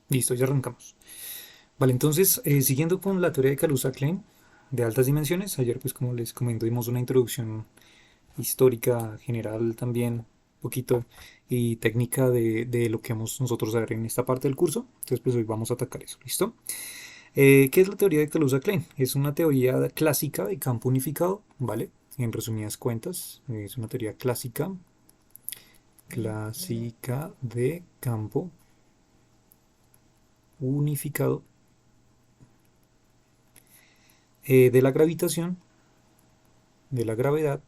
Listo, ya arrancamos. Vale, entonces, siguiendo con la teoría de Kaluza-Klein de altas dimensiones, ayer pues como les comento dimos una introducción histórica, general también, poquito, y técnica de lo que vamos nosotros a ver en esta parte del curso. Entonces pues hoy vamos a atacar eso, ¿listo? ¿Qué es la teoría de Kaluza-Klein? Es una teoría clásica de campo unificado, ¿vale? En resumidas cuentas, es una teoría clásica de campo unificado de la gravitación, de la gravedad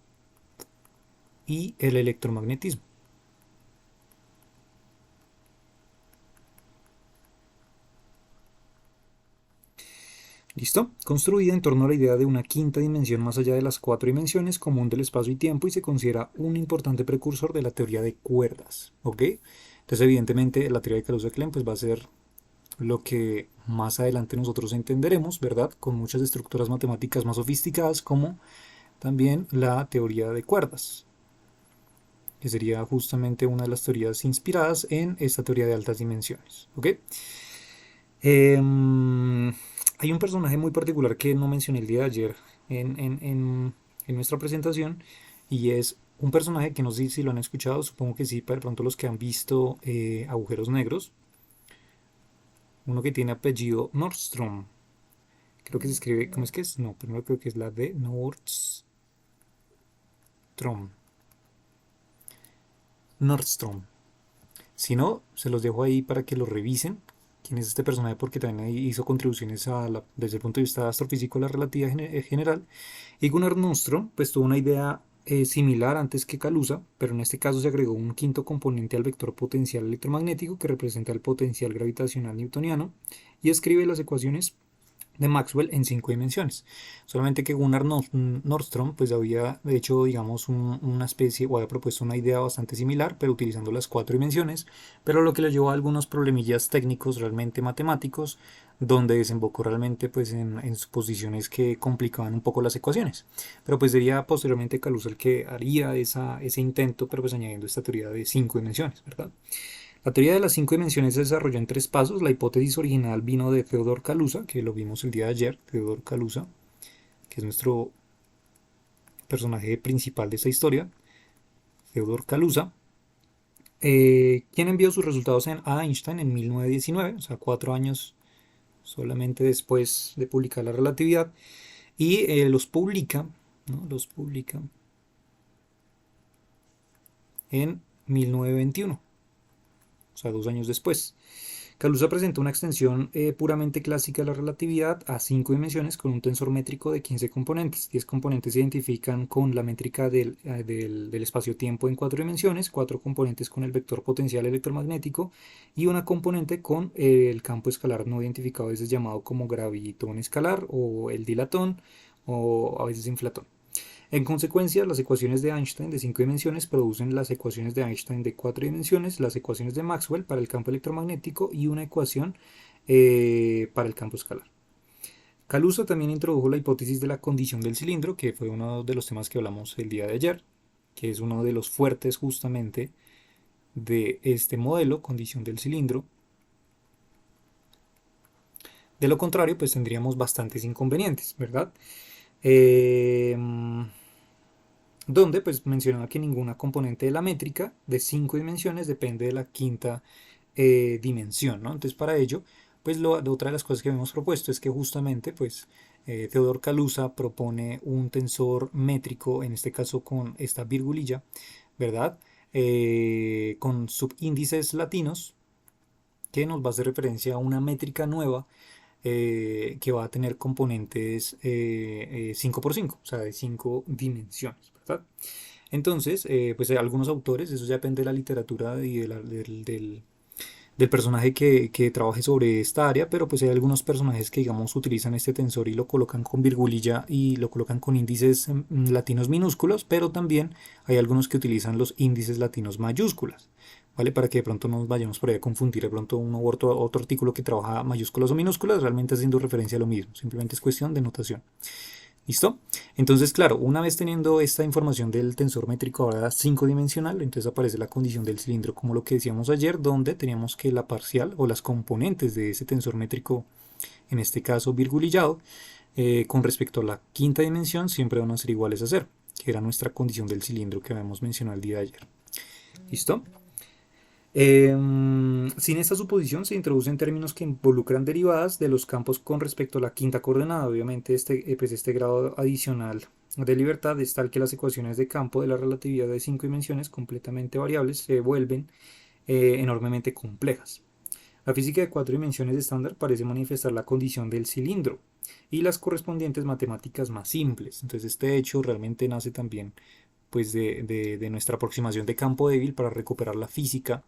y el electromagnetismo. ¿Listo? Construida en torno a la idea de una quinta dimensión más allá de las cuatro dimensiones, común del espacio y tiempo, y se considera un importante precursor de la teoría de cuerdas. ¿Ok? Entonces, evidentemente, la teoría de Kaluza-Klein pues, va a ser lo que más adelante nosotros entenderemos, ¿verdad? Con muchas estructuras matemáticas más sofisticadas, como también la teoría de cuerdas, que sería justamente una de las teorías inspiradas en esta teoría de altas dimensiones. ¿Ok? Hay un personaje muy particular que no mencioné el día de ayer en nuestra presentación, y es un personaje que no sé si lo han escuchado, supongo que sí, para pronto los que han visto Agujeros Negros, uno que tiene apellido Nordstrom. Creo que se escribe, ¿cómo es que es? No, primero creo que es la de Nordstrom. Nordstrom. Si no, se los dejo ahí para que lo revisen. ¿Quién es este personaje? Porque también hizo contribuciones desde el punto de vista astrofísico a la relatividad general. Y Gunnar Nordström pues tuvo una idea similar antes que Kaluza, pero en este caso se agregó un quinto componente al vector potencial electromagnético que representa el potencial gravitacional newtoniano y escribe las ecuaciones de Maxwell en cinco dimensiones. Solamente que Gunnar Nordstrom pues había hecho digamos una especie o había propuesto una idea bastante similar pero utilizando las cuatro dimensiones, pero lo que le llevó a algunos problemillas técnicos realmente matemáticos donde desembocó realmente pues en suposiciones que complicaban un poco las ecuaciones. Pero pues sería posteriormente Kaluza el que haría ese intento, pero pues añadiendo esta teoría de cinco dimensiones, ¿verdad? La teoría de las cinco dimensiones se desarrolló en tres pasos. La hipótesis original vino de Theodor Kaluza, que lo vimos el día de ayer, Theodor Kaluza, que es nuestro personaje principal de esta historia, Theodor Kaluza, quien envió sus resultados a Einstein en 1919, o sea, 4 años solamente después de publicar la relatividad, y los publica, ¿no? Los publica en 1921, o sea, 2 años después. Kaluza presentó una extensión puramente clásica de la relatividad a 5 dimensiones con un tensor métrico de 15 componentes. 10 componentes se identifican con la métrica del espacio-tiempo en 4 dimensiones, 4 componentes con el vector potencial electromagnético y una componente con el campo escalar no identificado, a veces llamado como gravitón escalar o el dilatón o a veces inflatón. En consecuencia, las ecuaciones de Einstein de 5 dimensiones producen las ecuaciones de Einstein de 4 dimensiones, las ecuaciones de Maxwell para el campo electromagnético y una ecuación para el campo escalar. Kaluza también introdujo la hipótesis de la condición del cilindro, que fue uno de los temas que hablamos el día de ayer, que es uno de los fuertes justamente de este modelo, condición del cilindro. De lo contrario, pues tendríamos bastantes inconvenientes, ¿verdad? Eh, donde pues mencionaba que ninguna componente de la métrica de 5 dimensiones depende de la quinta dimensión, ¿no? Entonces para ello, pues otra de las cosas que hemos propuesto es que justamente pues Theodor Kaluza propone un tensor métrico, en este caso con esta virgulilla, ¿verdad? Con subíndices latinos que nos va a hacer referencia a una métrica nueva que va a tener componentes 5x5, o sea, de 5 dimensiones, ¿verdad? Entonces, pues hay algunos autores, eso ya depende de la literatura y del personaje que trabaje sobre esta área, pero pues hay algunos personajes que digamos utilizan este tensor y lo colocan con virgulilla y lo colocan con índices latinos minúsculos, pero también hay algunos que utilizan los índices latinos mayúsculas, ¿vale? Para que de pronto no nos vayamos por ahí a confundir de pronto uno u otro artículo que trabaja mayúsculas o minúsculas, realmente haciendo referencia a lo mismo, simplemente es cuestión de notación. ¿Listo? Entonces, claro, una vez teniendo esta información del tensor métrico ahora 5 dimensional, entonces aparece la condición del cilindro, como lo que decíamos ayer, donde teníamos que la parcial o las componentes de ese tensor métrico, en este caso virgulillado, con respecto a la quinta dimensión, siempre van a ser iguales a cero, que era nuestra condición del cilindro que habíamos mencionado el día de ayer. ¿Listo? Sin esta suposición se introducen términos que involucran derivadas de los campos con respecto a la quinta coordenada. Obviamente pues este grado adicional de libertad es tal que las ecuaciones de campo de la relatividad de 5 dimensiones completamente variables se vuelven enormemente complejas. La física de 4 dimensiones estándar parece manifestar la condición del cilindro y las correspondientes matemáticas más simples. Entonces este hecho realmente nace también pues de nuestra aproximación de campo débil para recuperar la física,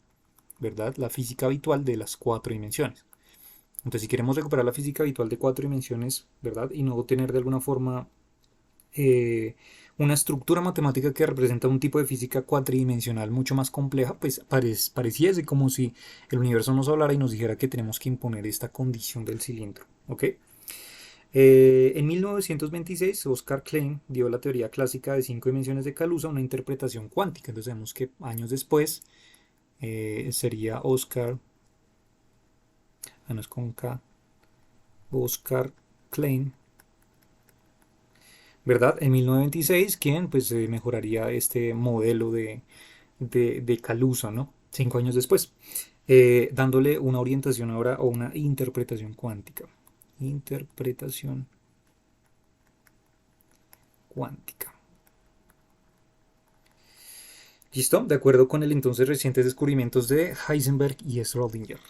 ¿verdad? La física habitual de las 4 dimensiones. Entonces, si queremos recuperar la física habitual de 4 dimensiones, ¿verdad? Y no tener de alguna forma una estructura matemática que representa un tipo de física cuatridimensional mucho más compleja, pues pareciese como si el universo nos hablara y nos dijera que tenemos que imponer esta condición del cilindro, ¿ok? En 1926, Oscar Klein dio la teoría clásica de 5 dimensiones de Kaluza una interpretación cuántica. Entonces vemos que años después sería Oscar, no es con K, Oscar Klein, ¿verdad? En 1926, quien pues mejoraría este modelo de Kaluza, ¿no? 5 años después, dándole una orientación ahora o una interpretación cuántica. Interpretación cuántica. ¿Listo? De acuerdo con el entonces recientes descubrimientos de Heisenberg y Schrödinger.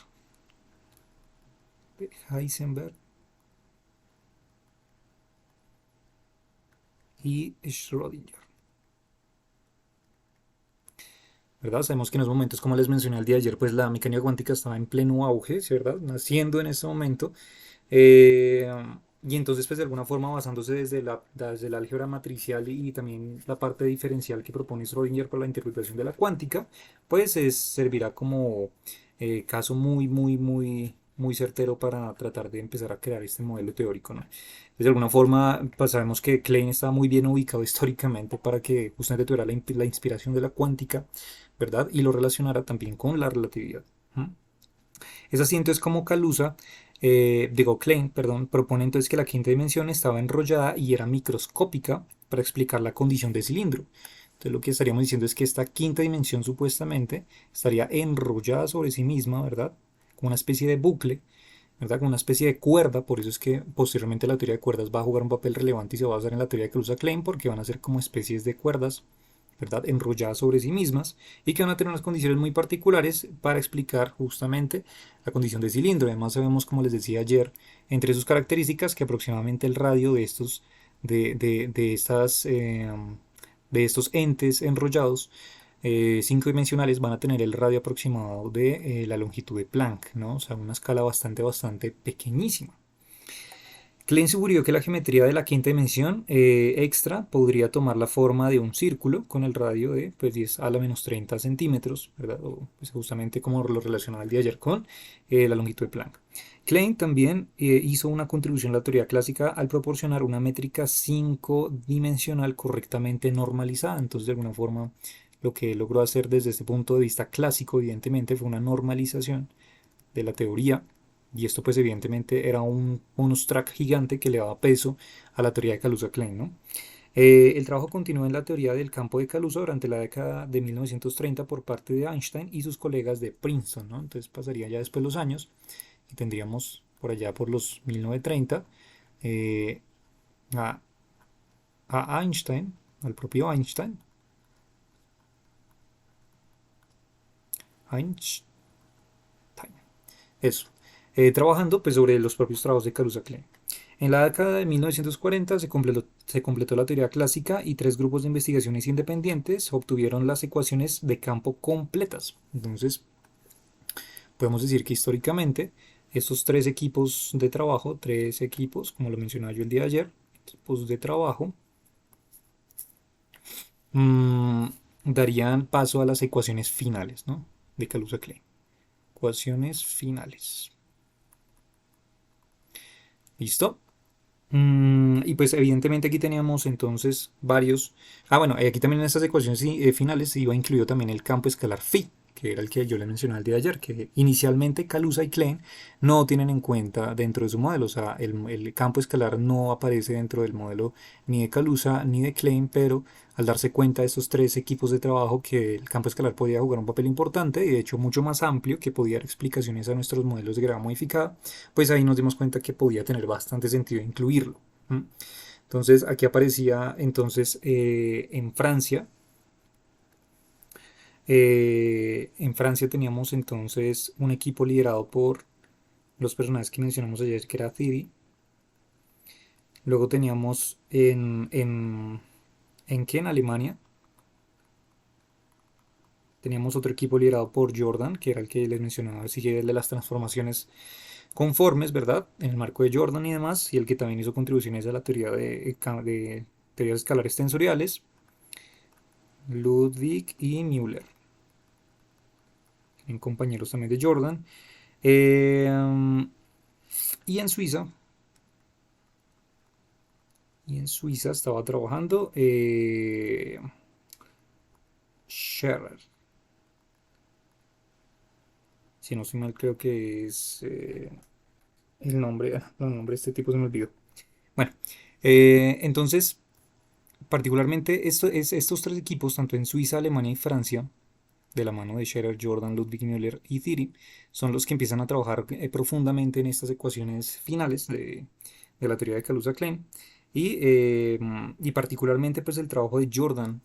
Heisenberg y Schrödinger. ¿Verdad? Sabemos que en los momentos, como les mencioné el día de ayer, pues la mecánica cuántica estaba en pleno auge, ¿verdad? Naciendo en ese momento. Eh, y entonces, pues de alguna forma, basándose desde la álgebra matricial y también la parte diferencial que propone Schrödinger para la interpretación de la cuántica, pues servirá como caso muy certero para tratar de empezar a crear este modelo teórico, ¿no? De alguna forma, pues sabemos que Klein estaba muy bien ubicado históricamente para que justamente tuviera la inspiración de la cuántica, ¿verdad? Y lo relacionara también con la relatividad. ¿Mm? Es así entonces como Kaluza, digo Klein, perdón, propone entonces que la quinta dimensión estaba enrollada y era microscópica para explicar la condición de cilindro. Entonces lo que estaríamos diciendo es que esta quinta dimensión supuestamente estaría enrollada sobre sí misma, ¿verdad? Como una especie de bucle, ¿verdad? Como una especie de cuerda, por eso es que posteriormente la teoría de cuerdas va a jugar un papel relevante y se va a basar en la teoría de Kaluza-Klein porque van a ser como especies de cuerdas, ¿verdad? Enrolladas sobre sí mismas y que van a tener unas condiciones muy particulares para explicar justamente la condición de cilindro. Además sabemos, como les decía ayer, entre sus características que aproximadamente el radio de estos, de estos entes enrollados 5 dimensionales van a tener el radio aproximado de la longitud de Planck, ¿no? O sea, una escala bastante pequeñísima. Klein sugirió que la geometría de la quinta dimensión extra podría tomar la forma de un círculo con el radio de pues, 10 a la menos 30 centímetros, ¿verdad? O, pues, justamente como lo relacionaba el día de ayer con la longitud de Planck. Klein también hizo una contribución a la teoría clásica al proporcionar una métrica 5 dimensional correctamente normalizada. Entonces, de alguna forma, lo que logró hacer desde este punto de vista clásico, evidentemente, fue una normalización de la teoría y esto pues evidentemente era un bonus track gigante que le daba peso a la teoría de Kaluza-Klein, ¿no? El trabajo continuó en la teoría del campo de Kaluza durante la década de 1930 por parte de Einstein y sus colegas de Princeton, ¿no? Entonces pasaría ya después los años y tendríamos por allá por los 1930 eh, a, a Einstein, al propio Einstein, Einstein, eso, trabajando pues sobre los propios trabajos de Kaluza-Klein. En la década de 1940 se completó la teoría clásica y 3 grupos de investigaciones independientes obtuvieron las ecuaciones de campo completas. Entonces, podemos decir que históricamente estos 3 equipos de trabajo, 3 equipos, como lo mencionaba yo el día de ayer, equipos de trabajo, mmm, darían paso a las ecuaciones finales, ¿no? De Kaluza-Klein. Ecuaciones finales. ¿Listo? Y pues evidentemente aquí teníamos entonces varios. Ah, bueno, aquí también en estas ecuaciones finales iba incluido también el campo escalar phi, que era el que yo le mencioné el día de ayer, que inicialmente Kaluza y Klein no tienen en cuenta dentro de su modelo. O sea, el campo escalar no aparece dentro del modelo ni de Kaluza ni de Klein, pero al darse cuenta de estos tres equipos de trabajo que el campo escalar podía jugar un papel importante y de hecho mucho más amplio, que podía dar explicaciones a nuestros modelos de gravedad modificada, pues ahí nos dimos cuenta que podía tener bastante sentido incluirlo. Entonces aquí aparecía entonces en Francia teníamos entonces un equipo liderado por los personajes que mencionamos ayer, que era Thierry. Luego teníamos en Alemania, teníamos otro equipo liderado por Jordan, que era el que les mencionaba, sigue el de las transformaciones conformes, ¿verdad? En el marco de Jordan y demás, y el que también hizo contribuciones a la teoría de teorías escalares tensoriales, Ludwig y Müller, en compañeros también de Jordan. Eh, y en Suiza, estaba trabajando Scherer. Si no soy mal, creo que es el nombre. El nombre de este tipo se me olvidó. Bueno, entonces, particularmente estos tres equipos, tanto en Suiza, Alemania y Francia, de la mano de Scherer, Jordan, Ludwig Müller y Thierry, son los que empiezan a trabajar profundamente en estas ecuaciones finales de la teoría de Kaluza-Klein. Y particularmente pues el trabajo de Jordan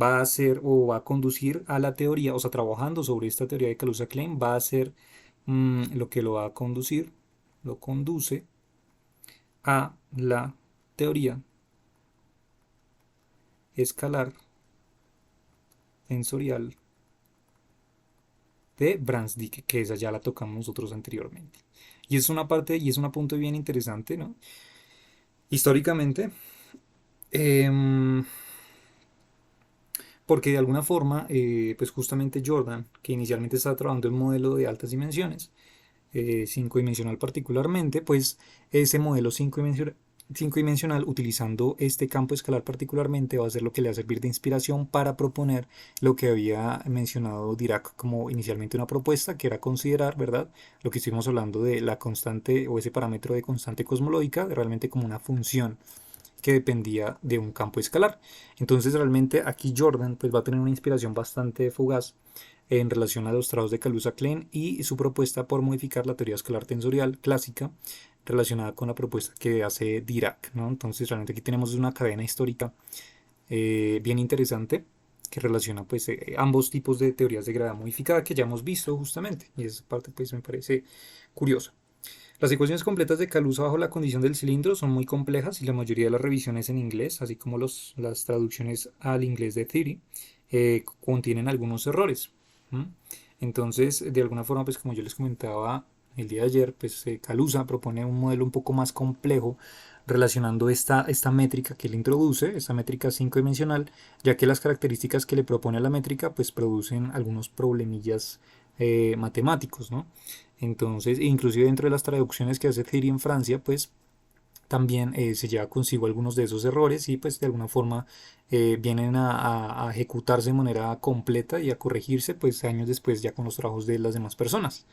va a ser o va a conducir a la teoría, o sea, trabajando sobre esta teoría de Kaluza-Klein, va a ser lo que lo va a conducir, lo conduce a la teoría escalar tensorial de Brans-Dicke, que esa ya la tocamos nosotros anteriormente. Y es una parte, y es un apunte bien interesante, ¿no? Históricamente, eh, porque de alguna forma, pues justamente Jordan, que inicialmente estaba trabajando en un modelo de altas dimensiones, 5 dimensional particularmente, pues ese modelo 5 dimensional utilizando este campo escalar particularmente va a ser lo que le va a servir de inspiración para proponer lo que había mencionado Dirac como inicialmente una propuesta, que era considerar, ¿verdad? Lo que estuvimos hablando de la constante o ese parámetro de constante cosmológica realmente como una función que dependía de un campo escalar. Entonces realmente aquí Jordan pues va a tener una inspiración bastante fugaz en relación a los trabajos de Kaluza-Klein y su propuesta por modificar la teoría escalar tensorial clásica relacionada con la propuesta que hace Dirac, ¿no? Entonces realmente aquí tenemos una cadena histórica bien interesante que relaciona pues ambos tipos de teorías de gravedad modificada que ya hemos visto justamente, y esa parte pues me parece curiosa. Las ecuaciones completas de Kaluza bajo la condición del cilindro son muy complejas y la mayoría de las revisiones en inglés, así como las traducciones al inglés de Thierry, contienen algunos errores. ¿Mm? Entonces, de alguna forma, pues como yo les comentaba el día de ayer, pues Kaluza propone un modelo un poco más complejo relacionando esta métrica que él introduce, esta métrica 5 dimensional, ya que las características que le propone a la métrica pues producen algunos problemillas matemáticos, ¿no? Entonces, inclusive dentro de las traducciones que hace Thierry en Francia, pues también se lleva consigo algunos de esos errores y pues de alguna forma vienen a ejecutarse de manera completa y a corregirse pues años después ya con los trabajos de las demás personas.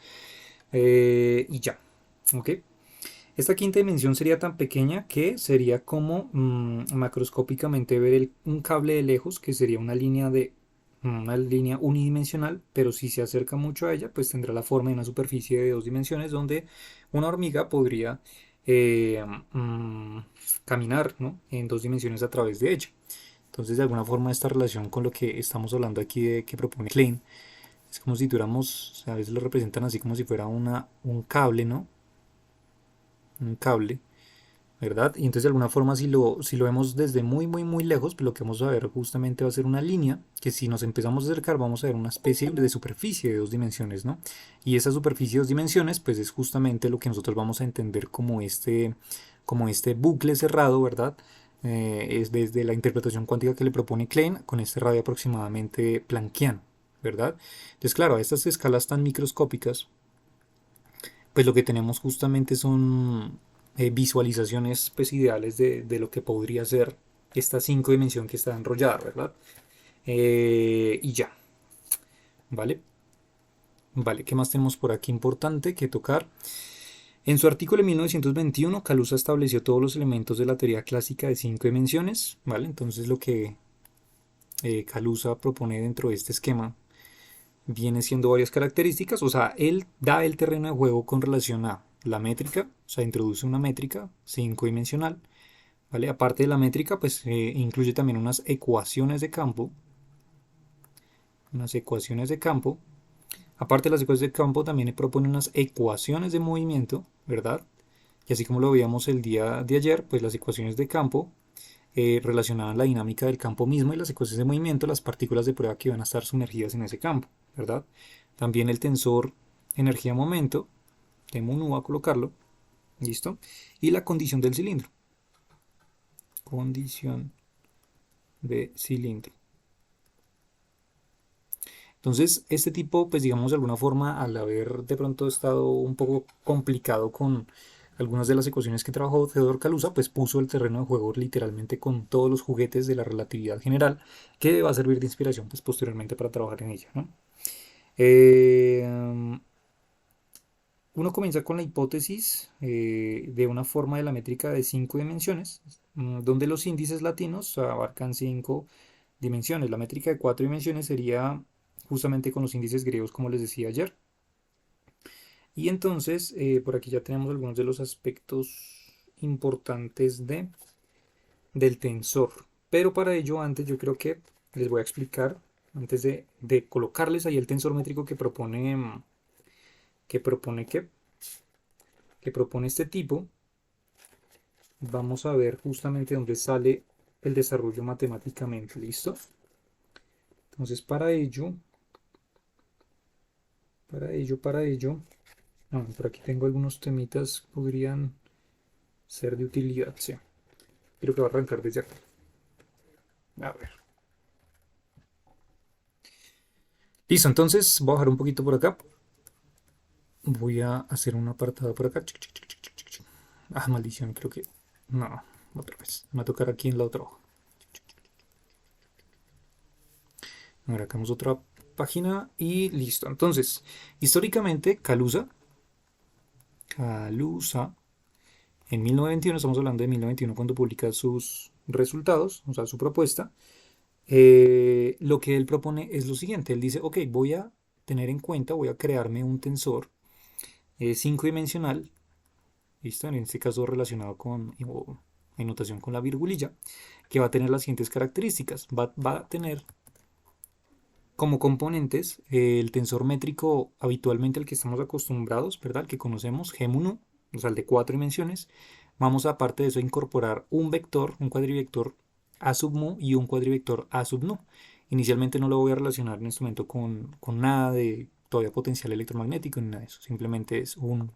Y ya, ¿ok? Esta quinta dimensión sería tan pequeña que sería como macroscópicamente ver un cable de lejos, que sería una línea unidimensional, pero si se acerca mucho a ella, pues tendrá la forma de una superficie de 2 dimensiones donde una hormiga podría eh, mm, caminar, ¿no? En 2 dimensiones a través de ella. Entonces, de alguna forma, esta relación con lo que estamos hablando aquí de que propone Klein es como si tuviéramos, o sea, a veces lo representan así como si fuera un cable, ¿no? Un cable, ¿verdad? Y entonces de alguna forma si lo vemos desde muy muy muy lejos, pues lo que vamos a ver justamente va a ser una línea que si nos empezamos a acercar vamos a ver una especie de superficie de 2 dimensiones, ¿no? Y esa superficie de 2 dimensiones pues es justamente lo que nosotros vamos a entender como este bucle cerrado, ¿verdad? Es desde la interpretación cuántica que le propone Klein con este radio aproximadamente planquiano, ¿verdad? Entonces claro, a estas escalas tan microscópicas pues lo que tenemos justamente son visualizaciones pues, ideales de lo que podría ser esta 5 dimensión que está enrollada, ¿verdad? Y ya, ¿vale? Vale, ¿qué más tenemos por aquí importante que tocar? En su artículo de 1921, Kaluza estableció todos los elementos de la teoría clásica de 5 dimensiones, ¿vale? Entonces lo que Kaluza propone dentro de este esquema viene siendo varias características, o sea, él da el terreno de juego con relación a la métrica, o sea, introduce una métrica 5 dimensional, ¿vale? Aparte de la métrica, pues incluye también unas ecuaciones de campo. Aparte de las ecuaciones de campo, también propone unas ecuaciones de movimiento, ¿verdad? Y así como lo veíamos el día de ayer, pues las ecuaciones de campo relacionaban la dinámica del campo mismo y las ecuaciones de movimiento, las partículas de prueba que van a estar sumergidas en ese campo, ¿verdad? También el tensor energía-momento, T-mu a colocarlo, ¿listo? Y la condición del cilindro, condición de cilindro. Entonces, este tipo, pues digamos de alguna forma, al haber de pronto estado un poco complicado con algunas de las ecuaciones que trabajó Theodor Kaluza, pues puso el terreno de juego literalmente con todos los juguetes de la relatividad general, que va a servir de inspiración pues posteriormente para trabajar en ella, ¿no? Eh, Uno comienza con la hipótesis de una forma de la métrica de 5 dimensiones, donde los índices latinos abarcan 5 dimensiones. La métrica de 4 dimensiones sería justamente con los índices griegos, como les decía ayer. Y entonces, por aquí ya tenemos algunos de los aspectos importantes del tensor. Pero para ello, antes yo creo que les voy a explicar, antes de colocarles ahí el tensor métrico que propone que que propone este tipo, vamos a ver justamente dónde sale el desarrollo matemáticamente, ¿listo? Entonces para ello, por aquí tengo algunos temitas que podrían ser de utilidad, sí. Creo que va a arrancar desde acá. A ver. Listo, entonces voy a bajar un poquito por acá. Voy a hacer un apartado por acá. Ah, maldición, creo que... No, otra vez. Me va a tocar aquí en la otra hoja. Ahora sacamos otra página y listo. Entonces, históricamente, Kaluza, en 1921, estamos hablando de 1921 cuando publica sus resultados, o sea, su propuesta, lo que él propone es lo siguiente. Él dice, ok, voy a tener en cuenta, voy a crearme un tensor 5 dimensional, ¿listo? En este caso relacionado con, o en notación con la virgulilla, que va a tener las siguientes características. Va a tener como componentes el tensor métrico habitualmente al que estamos acostumbrados, ¿verdad? El que conocemos, G1, o sea, el de 4 dimensiones. Vamos aparte de eso a incorporar un vector, un cuadrivector A sub mu y un cuadrivector A sub nu. Inicialmente no lo voy a relacionar en este momento con nada de todavía potencial electromagnético ni nada de eso. Simplemente es un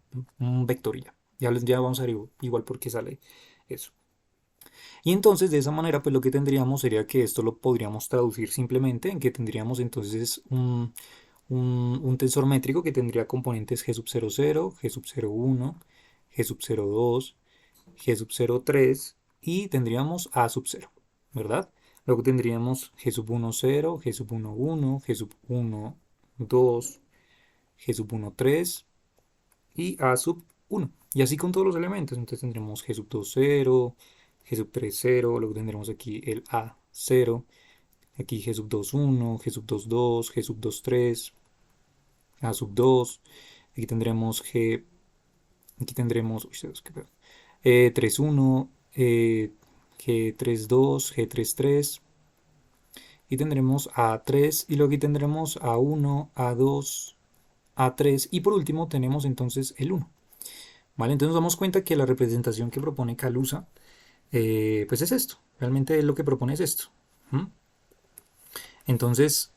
vector y ya. Ya vamos a ver igual por qué sale eso. Y entonces de esa manera pues lo que tendríamos sería que esto lo podríamos traducir simplemente en que tendríamos entonces un tensor métrico que tendría componentes G sub 00, G sub 01, G sub 02, G sub 03 y tendríamos A sub 0, ¿verdad? Luego tendríamos G sub 10, G sub 11, G sub 12, G sub 13 y A sub 1. Y así con todos los elementos. Entonces tendremos G sub 20, G sub 30, luego tendremos aquí el A0, aquí G sub 21, G sub 22, G sub 23, A sub 2, aquí tendremos aquí tendremos, uy, 31, G32, G33 y tendremos A3 y luego aquí tendremos A1, A2, A3 y por último tenemos entonces el 1. ¿Vale? Entonces nos damos cuenta que la representación que propone Kaluza pues es esto. Realmente lo que propone es esto. ¿Mm? Entonces,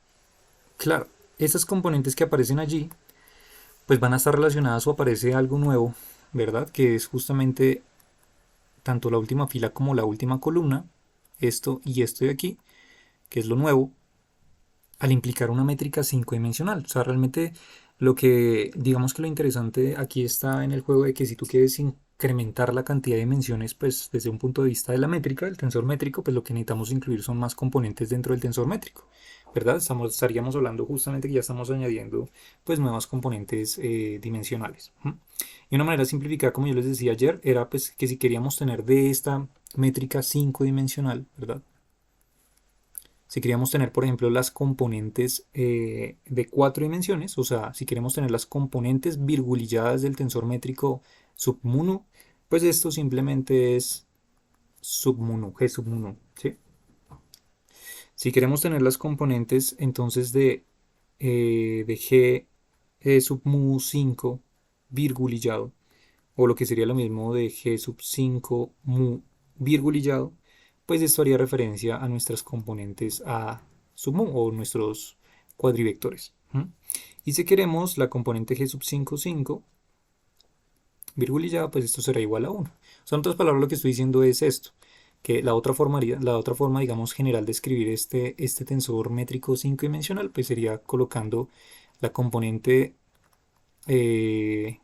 claro, esas componentes que aparecen allí, pues van a estar relacionadas o aparece algo nuevo, ¿verdad? Que es justamente tanto la última fila como la última columna, esto y esto de aquí, que es lo nuevo, al implicar una métrica 5 dimensional. O sea, realmente Digamos que lo interesante aquí está en el juego de que si tú quieres incrementar la cantidad de dimensiones, pues desde un punto de vista de la métrica, del tensor métrico, pues lo que necesitamos incluir son más componentes dentro del tensor métrico, ¿verdad? Estaríamos hablando justamente que ya estamos añadiendo pues nuevas componentes dimensionales. ¿M? Y una manera simplificada, como yo les decía ayer, era pues que si queríamos tener de esta métrica 5 dimensional, ¿verdad? Si queríamos tener, por ejemplo, las componentes de 4 dimensiones, o sea, si queremos tener las componentes virgulilladas del tensor métrico submu, pues esto simplemente es submu, G submu, ¿sí? Si queremos tener las componentes entonces de G submu 5 virgulillado, o lo que sería lo mismo de G sub 5 mu virgulillado, pues esto haría referencia a nuestras componentes A sub mu o nuestros cuadrivectores. ¿M? Y si queremos la componente G sub 5 5 virgulillado, pues esto será igual a 1. O sea, en otras palabras, lo que estoy diciendo es esto, que la otra forma, digamos, general de escribir este tensor métrico 5 dimensional, pues sería colocando la componente eh,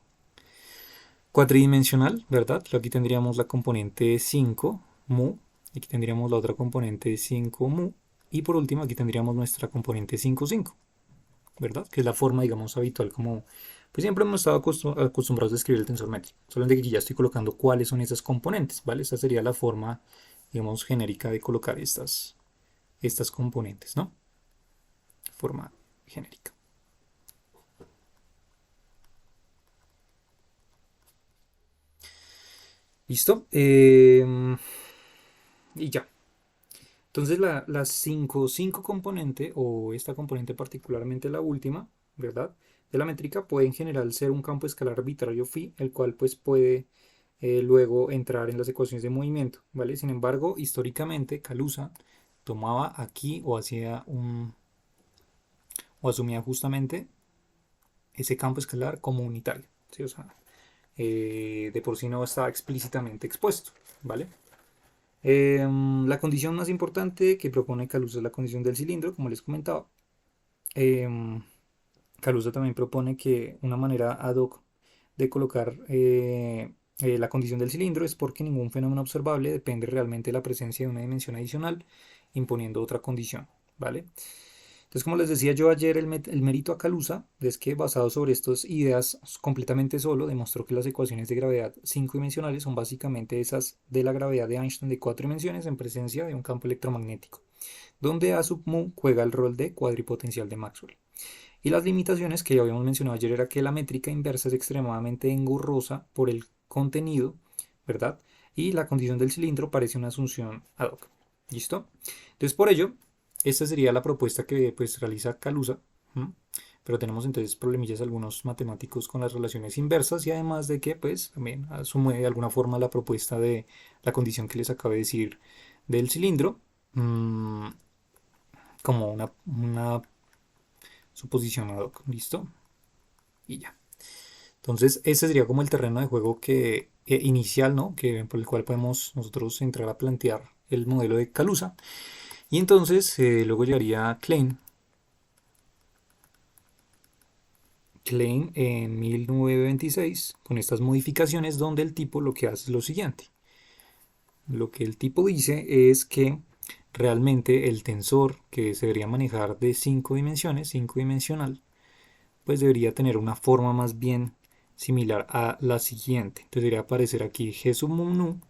cuatridimensional, ¿verdad? Aquí tendríamos la componente 5 mu, aquí tendríamos la otra componente 5 mu, y por último aquí tendríamos nuestra componente 5 5, ¿verdad? Que es la forma, digamos, habitual como pues siempre hemos estado acostumbrados a escribir el tensor métrico. Solamente que aquí ya estoy colocando cuáles son esas componentes, ¿vale? Esta sería la forma, digamos, genérica de colocar estas componentes, ¿no? Forma genérica. ¿Listo? Y ya. Entonces la 5 componente, o esta componente particularmente la última, ¿verdad? De la métrica puede en general ser un campo escalar arbitrario phi, el cual pues puede luego entrar en las ecuaciones de movimiento, ¿vale? Sin embargo, históricamente Kaluza tomaba aquí o asumía justamente ese campo escalar como unitario, ¿sí? O sea, de por sí no estaba explícitamente expuesto, ¿vale? La condición más importante que propone Kaluza es la condición del cilindro, como les comentaba. Kaluza también propone que una manera ad hoc de colocar la condición del cilindro es porque ningún fenómeno observable depende realmente de la presencia de una dimensión adicional imponiendo otra condición, ¿vale? Entonces, como les decía yo ayer, el mérito a Kaluza es que basado sobre estas ideas completamente solo, demostró que las ecuaciones de gravedad 5 dimensionales son básicamente esas de la gravedad de Einstein de 4 dimensiones en presencia de un campo electromagnético, donde A sub mu juega el rol de cuadripotencial de Maxwell. Y las limitaciones que ya habíamos mencionado ayer era que la métrica inversa es extremadamente engorrosa por el contenido, ¿verdad? Y la condición del cilindro parece una asunción ad hoc. ¿Listo? Entonces, por ello, esta sería la propuesta que pues realiza Kaluza. ¿M? Pero tenemos entonces problemillas algunos matemáticos con las relaciones inversas y además de que pues también asume de alguna forma la propuesta de la condición que les acabé de decir del cilindro como una suposición ad hoc. ¿Listo? Y ya. Entonces, ese sería como el terreno de juego inicial, ¿no? Por el cual podemos nosotros entrar a plantear el modelo de Kaluza. Y entonces, luego llegaría Klein. Klein en 1926, con estas modificaciones, donde el tipo lo que hace es lo siguiente. Lo que el tipo dice es que realmente el tensor que se debería manejar de 5 dimensiones, 5 dimensional, pues debería tener una forma más bien similar a la siguiente. Entonces debería aparecer aquí G sub mu nu.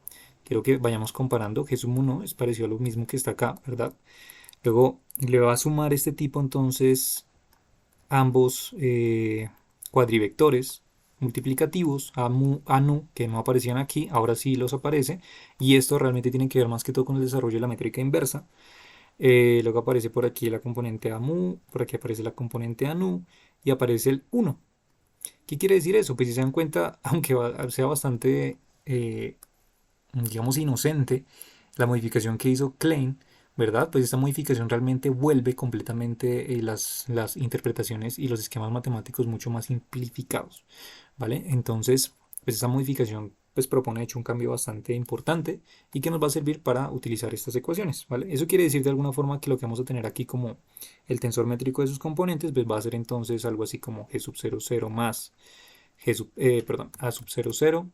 Quiero que vayamos comparando. G sub mu nu es parecido a lo mismo que está acá, ¿verdad? Luego le va a sumar este tipo entonces ambos cuadrivectores multiplicativos a mu, a nu, que no aparecían aquí, ahora sí los aparece. Y esto realmente tiene que ver más que todo con el desarrollo de la métrica inversa. Luego aparece por aquí la componente a mu, por aquí aparece la componente a nu y aparece el 1. ¿Qué quiere decir eso? Pues si se dan cuenta, aunque sea bastante, digamos, inocente, la modificación que hizo Klein, ¿verdad? Pues esta modificación realmente vuelve completamente las interpretaciones y los esquemas matemáticos mucho más simplificados, ¿vale? Entonces, pues esta modificación pues propone de hecho un cambio bastante importante y que nos va a servir para utilizar estas ecuaciones, ¿vale? Eso quiere decir de alguna forma que lo que vamos a tener aquí como el tensor métrico de sus componentes, pues va a ser entonces algo así como g sub 0, 0 más perdón, a sub 0, 0,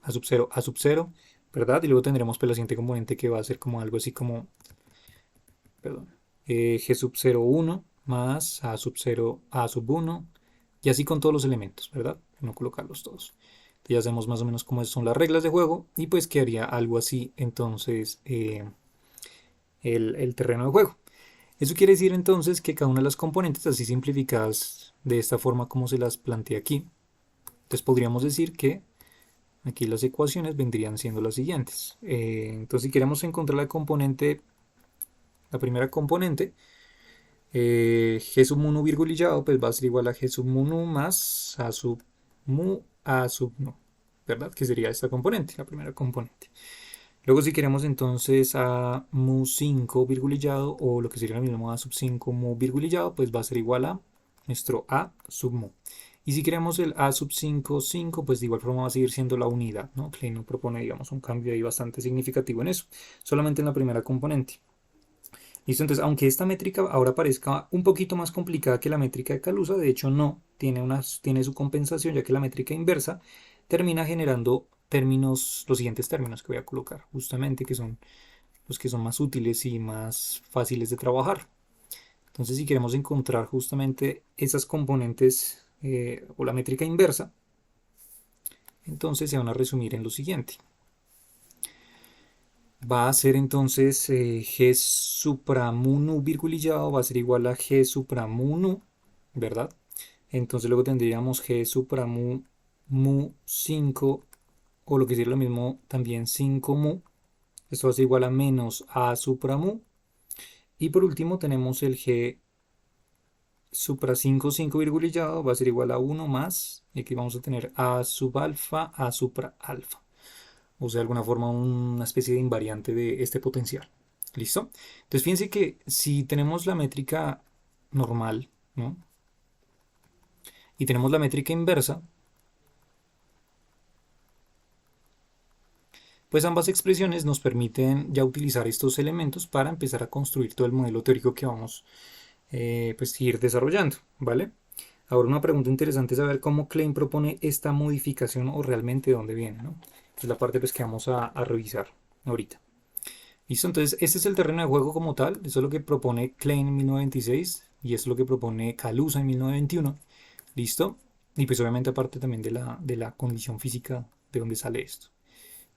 a sub 0, a sub 0, ¿verdad? Y luego tendremos pues la siguiente componente que va a ser como algo así como, perdón, g sub 0, 1 más a sub 0, a sub 1, y así con todos los elementos, ¿verdad? No colocarlos todos. Entonces ya sabemos más o menos cómo son las reglas de juego y pues quedaría algo así entonces el terreno de juego. Eso quiere decir entonces que cada una de las componentes, así simplificadas de esta forma como se las plantea aquí, entonces podríamos decir que aquí las ecuaciones vendrían siendo las siguientes. Entonces si queremos encontrar la componente, la primera componente, g sub mu nu virgulillado, pues va a ser igual a g sub mu nu más a sub mu a sub nu, ¿verdad? Que sería esta componente, la primera componente. Luego si queremos entonces a mu 5 virgulillado o lo que sería lo mismo a sub 5 mu virgulillado, pues va a ser igual a nuestro a sub mu. Y si queremos el a sub 5, 5, pues de igual forma va a seguir siendo la unidad, ¿no? Klein nos propone, digamos, un cambio ahí bastante significativo en eso, solamente en la primera componente. Listo, entonces, aunque esta métrica ahora parezca un poquito más complicada que la métrica de Kaluza, de hecho no, tiene su compensación, ya que la métrica inversa termina generando términos, los siguientes términos que voy a colocar, justamente, que son los que son más útiles y más fáciles de trabajar. Entonces, si queremos encontrar justamente esas componentes o la métrica inversa, entonces se van a resumir en lo siguiente. Va a ser entonces g supramu nu virgulillado va a ser igual a g supramu nu, ¿verdad? Entonces luego tendríamos g supramu mu 5 o lo que sería lo mismo también 5 mu. Esto va a ser igual a menos a supramu. Y por último tenemos el g supra 5 5 virgulillado va a ser igual a 1 más, y aquí vamos a tener a sub alfa a supra alfa. O sea, de alguna forma una especie de invariante de este potencial. ¿Listo? Entonces fíjense que si tenemos la métrica normal, ¿no? Y tenemos la métrica inversa, pues ambas expresiones nos permiten ya utilizar estos elementos para empezar a construir todo el modelo teórico que vamos pues ir desarrollando, ¿vale? Ahora una pregunta interesante es saber cómo Klein propone esta modificación o realmente de dónde viene, ¿no? Es la parte pues, que vamos a revisar ahorita. ¿Listo? Entonces, este es el terreno de juego como tal. Eso es lo que propone Klein en 1926 y eso es lo que propone Kaluza en 1921. ¿Listo? Y pues obviamente aparte también de la condición física de donde sale esto,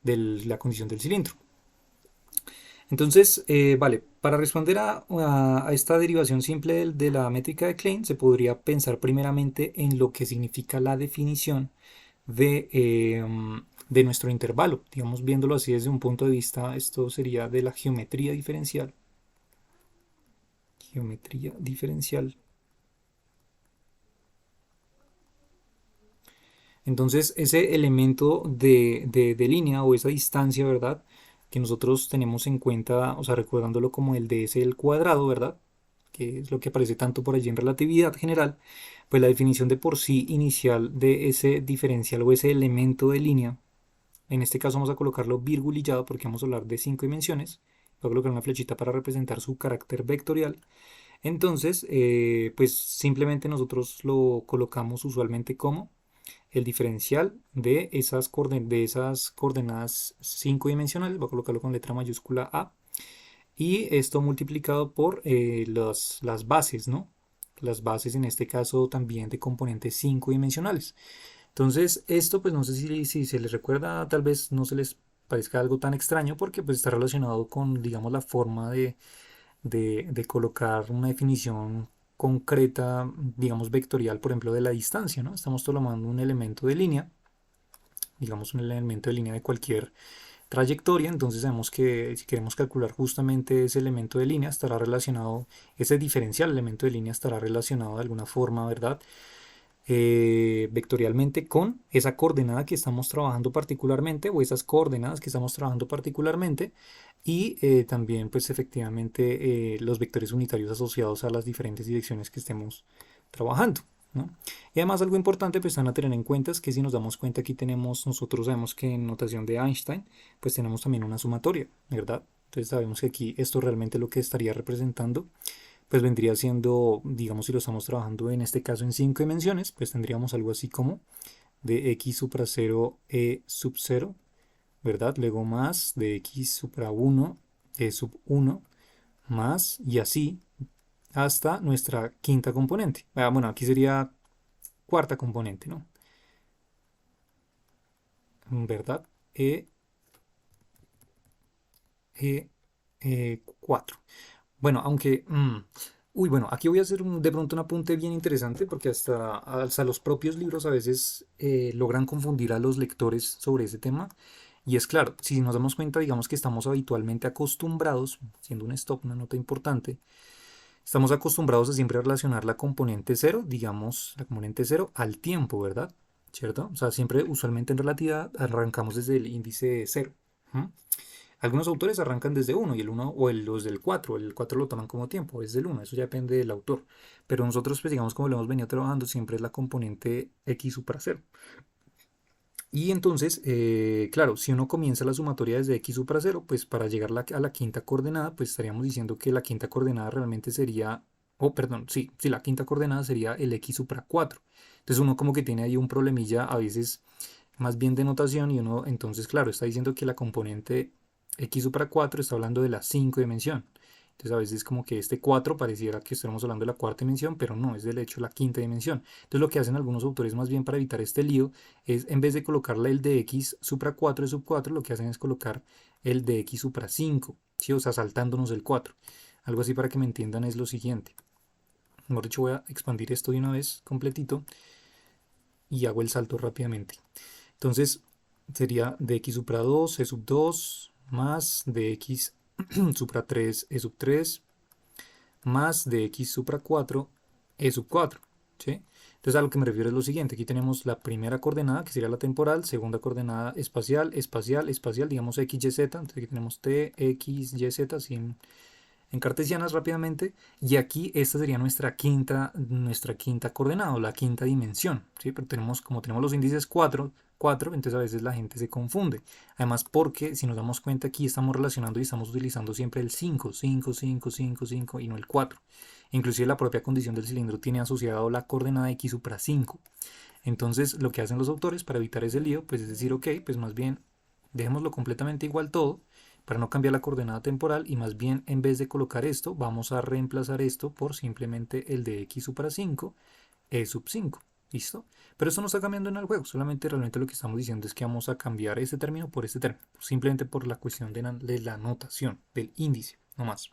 de la condición del cilindro. Entonces, vale, para responder a esta derivación simple de la métrica de Klein, se podría pensar primeramente en lo que significa la definición de nuestro intervalo. Digamos, viéndolo así desde un punto de vista, esto sería de la geometría diferencial. Geometría diferencial. Entonces, ese elemento de línea o esa distancia, ¿verdad? Que nosotros tenemos en cuenta, o sea, recordándolo como el ds al cuadrado, ¿verdad? Que es lo que aparece tanto por allí en relatividad general, pues la definición de por sí inicial de ese diferencial o ese elemento de línea, en este caso vamos a colocarlo virgulillado porque vamos a hablar de 5 dimensiones, voy a colocar una flechita para representar su carácter vectorial. Entonces, pues simplemente nosotros lo colocamos usualmente como el diferencial de esas coordenadas 5 dimensionales, voy a colocarlo con letra mayúscula A, y esto multiplicado por las bases, ¿no? Las bases en este caso también de componentes 5 dimensionales. Entonces, esto pues no sé si se les recuerda, tal vez no se les parezca algo tan extraño porque pues está relacionado con, digamos, la forma de colocar una definición concreta, digamos, vectorial, por ejemplo, de la distancia, ¿no? Estamos tomando un elemento de línea, digamos, un elemento de línea de cualquier trayectoria, entonces sabemos que si queremos calcular justamente ese elemento de línea estará relacionado, ese diferencial elemento de línea estará relacionado de alguna forma, ¿verdad? Vectorialmente con esa coordenada que estamos trabajando particularmente o esas coordenadas que estamos trabajando particularmente y también pues efectivamente los vectores unitarios asociados a las diferentes direcciones que estemos trabajando, ¿no? Y además algo importante pues van a tener en cuenta es que si nos damos cuenta aquí tenemos, nosotros sabemos que en notación de Einstein pues tenemos también una sumatoria, ¿verdad? Entonces sabemos que aquí esto realmente lo que estaría representando pues vendría siendo, digamos si lo estamos trabajando en este caso en 5 dimensiones, pues tendríamos algo así como de x supra 0 e sub 0, ¿verdad? Luego más de x supra 1 e sub 1 más y así hasta nuestra quinta componente. Bueno, aquí sería cuarta componente, ¿no? ¿Verdad? E, e, 4. Bueno, aunque... uy, bueno, aquí voy a hacer de pronto un apunte bien interesante porque hasta los propios libros a veces logran confundir a los lectores sobre ese tema. Y es claro, si nos damos cuenta, digamos que estamos habitualmente acostumbrados, siendo un stop, una nota importante, estamos acostumbrados a siempre relacionar la componente cero, digamos, la componente cero al tiempo, ¿verdad? ¿Cierto? O sea, siempre usualmente en relatividad arrancamos desde el índice cero. ¿M? Algunos autores arrancan desde uno y el uno o los del 4 el 4 lo toman como tiempo, es del uno, eso ya depende del autor. Pero nosotros, pues digamos, como lo hemos venido trabajando, siempre es la componente x supra cero. Y entonces, claro, si uno comienza la sumatoria desde x supra cero, pues para llegar a la quinta coordenada, pues estaríamos diciendo que la quinta coordenada realmente sería, oh, perdón, sí, la quinta coordenada sería el x supra 4. Entonces uno como que tiene ahí un problemilla a veces más bien de notación y uno entonces, claro, está diciendo que la componente x supra 4 está hablando de la 5 dimensión. Entonces a veces como que este 4 pareciera que estamos hablando de la cuarta dimensión, pero no, es del hecho la quinta dimensión. Entonces lo que hacen algunos autores más bien para evitar este lío es en vez de colocarle el de x supra 4 de sub 4, lo que hacen es colocar el de x supra 5, ¿sí? O sea, saltándonos el 4. Algo así para que me entiendan es lo siguiente. Mejor dicho, voy a expandir esto de una vez completito y hago el salto rápidamente. Entonces sería de x supra 2 e sub 2 más de x supra 3 e sub 3 más de x supra 4 e sub 4. ¿Sí? Entonces a lo que me refiero es lo siguiente. Aquí tenemos la primera coordenada que sería la temporal, segunda coordenada espacial, digamos x, y, z. Entonces aquí tenemos t, x, y, z sin en cartesianas rápidamente, y aquí esta sería nuestra quinta coordenada o la quinta dimensión, ¿sí? Pero como tenemos los índices 4, entonces a veces la gente se confunde. Además, porque si nos damos cuenta aquí estamos relacionando y estamos utilizando siempre el 5, 5, 5, 5, 5 y no el 4. Inclusive la propia condición del cilindro tiene asociado la coordenada x supra 5. Entonces, lo que hacen los autores para evitar ese lío, pues es decir, ok, pues más bien dejémoslo completamente igual todo para no cambiar la coordenada temporal y más bien en vez de colocar esto, vamos a reemplazar esto por simplemente el de x supra 5 e sub 5. ¿Listo? Pero esto no está cambiando en el juego, solamente realmente lo que estamos diciendo es que vamos a cambiar este término por este término, simplemente por la cuestión de la notación, del índice, no más.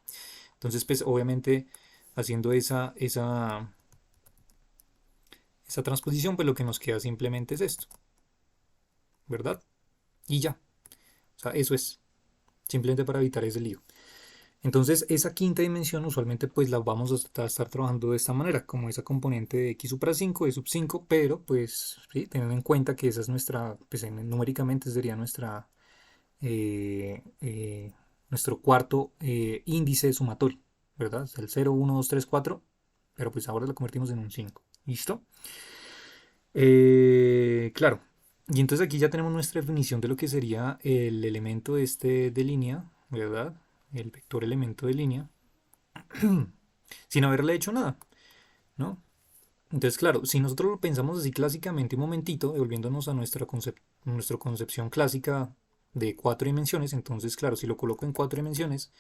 Entonces, pues obviamente haciendo esa transposición, pues lo que nos queda simplemente es esto, ¿verdad? Y ya, o sea, eso es, simplemente para evitar ese lío. Entonces, esa quinta dimensión usualmente pues la vamos a estar trabajando de esta manera, como esa componente de x supra 5, de sub 5, pero pues ¿sí? Teniendo en cuenta que esa es nuestra, pues numéricamente sería eh, eh, nuestro cuarto índice sumatorio, ¿verdad? El 0, 1, 2, 3, 4, pero pues ahora lo convertimos en un 5. ¿Listo? Claro. Y entonces aquí ya tenemos nuestra definición de lo que sería el elemento este de línea, ¿verdad? El vector elemento de línea, sin haberle hecho nada, ¿no? Entonces, claro, si nosotros lo pensamos así clásicamente un momentito, devolviéndonos a nuestra concepción clásica de 4 dimensiones, entonces, claro, si lo coloco en 4 dimensiones,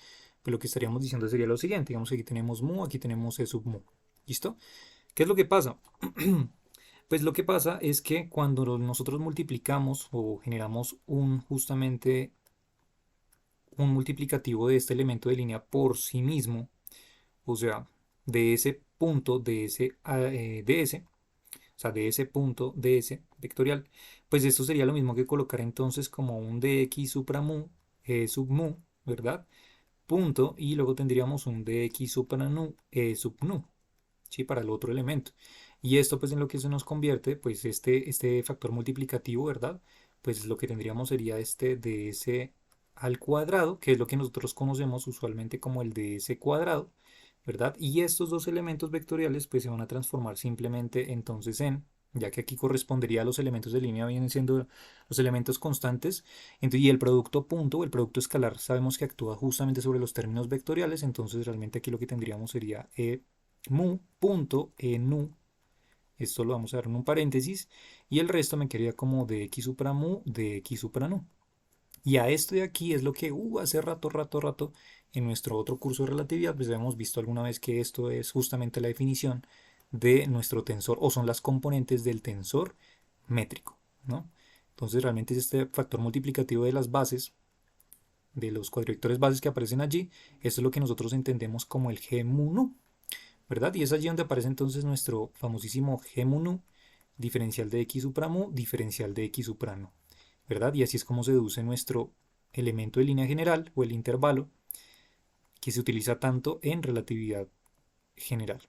pues lo que estaríamos diciendo sería lo siguiente, digamos que aquí tenemos mu, aquí tenemos e sub mu, ¿listo? ¿Qué es lo que pasa? Pues lo que pasa es que cuando nosotros multiplicamos o generamos justamente un multiplicativo de este elemento de línea por sí mismo, o sea, de ese punto, o sea, de ese punto ds vectorial, pues esto sería lo mismo que colocar entonces como un dx supra mu, sub mu, ¿verdad? Punto, y luego tendríamos un dx supra nu, sub nu, ¿sí? Para el otro elemento. Y esto pues en lo que se nos convierte, pues este factor multiplicativo, ¿verdad? Pues lo que tendríamos sería este ds al cuadrado, que es lo que nosotros conocemos usualmente como el ds cuadrado, ¿verdad? Y estos dos elementos vectoriales pues se van a transformar simplemente entonces en, ya que aquí correspondería a los elementos de línea, vienen siendo los elementos constantes, y el producto punto o el producto escalar sabemos que actúa justamente sobre los términos vectoriales, entonces realmente aquí lo que tendríamos sería mu punto nu, esto lo vamos a dar en un paréntesis, y el resto me quedaría como de x supra mu de x supra nu. Y a esto de aquí es lo que hace rato en nuestro otro curso de relatividad, pues hemos visto alguna vez que esto es justamente la definición de nuestro tensor, o son las componentes del tensor métrico, ¿no? Entonces realmente es este factor multiplicativo de las bases, de los cuadrovectores bases que aparecen allí, esto es lo que nosotros entendemos como el G mu nu, ¿verdad? Y es allí donde aparece entonces nuestro famosísimo G mu nu, diferencial de x supra mu, diferencial de x supra nu, ¿verdad? Y así es como se deduce nuestro elemento de línea general o el intervalo que se utiliza tanto en relatividad general,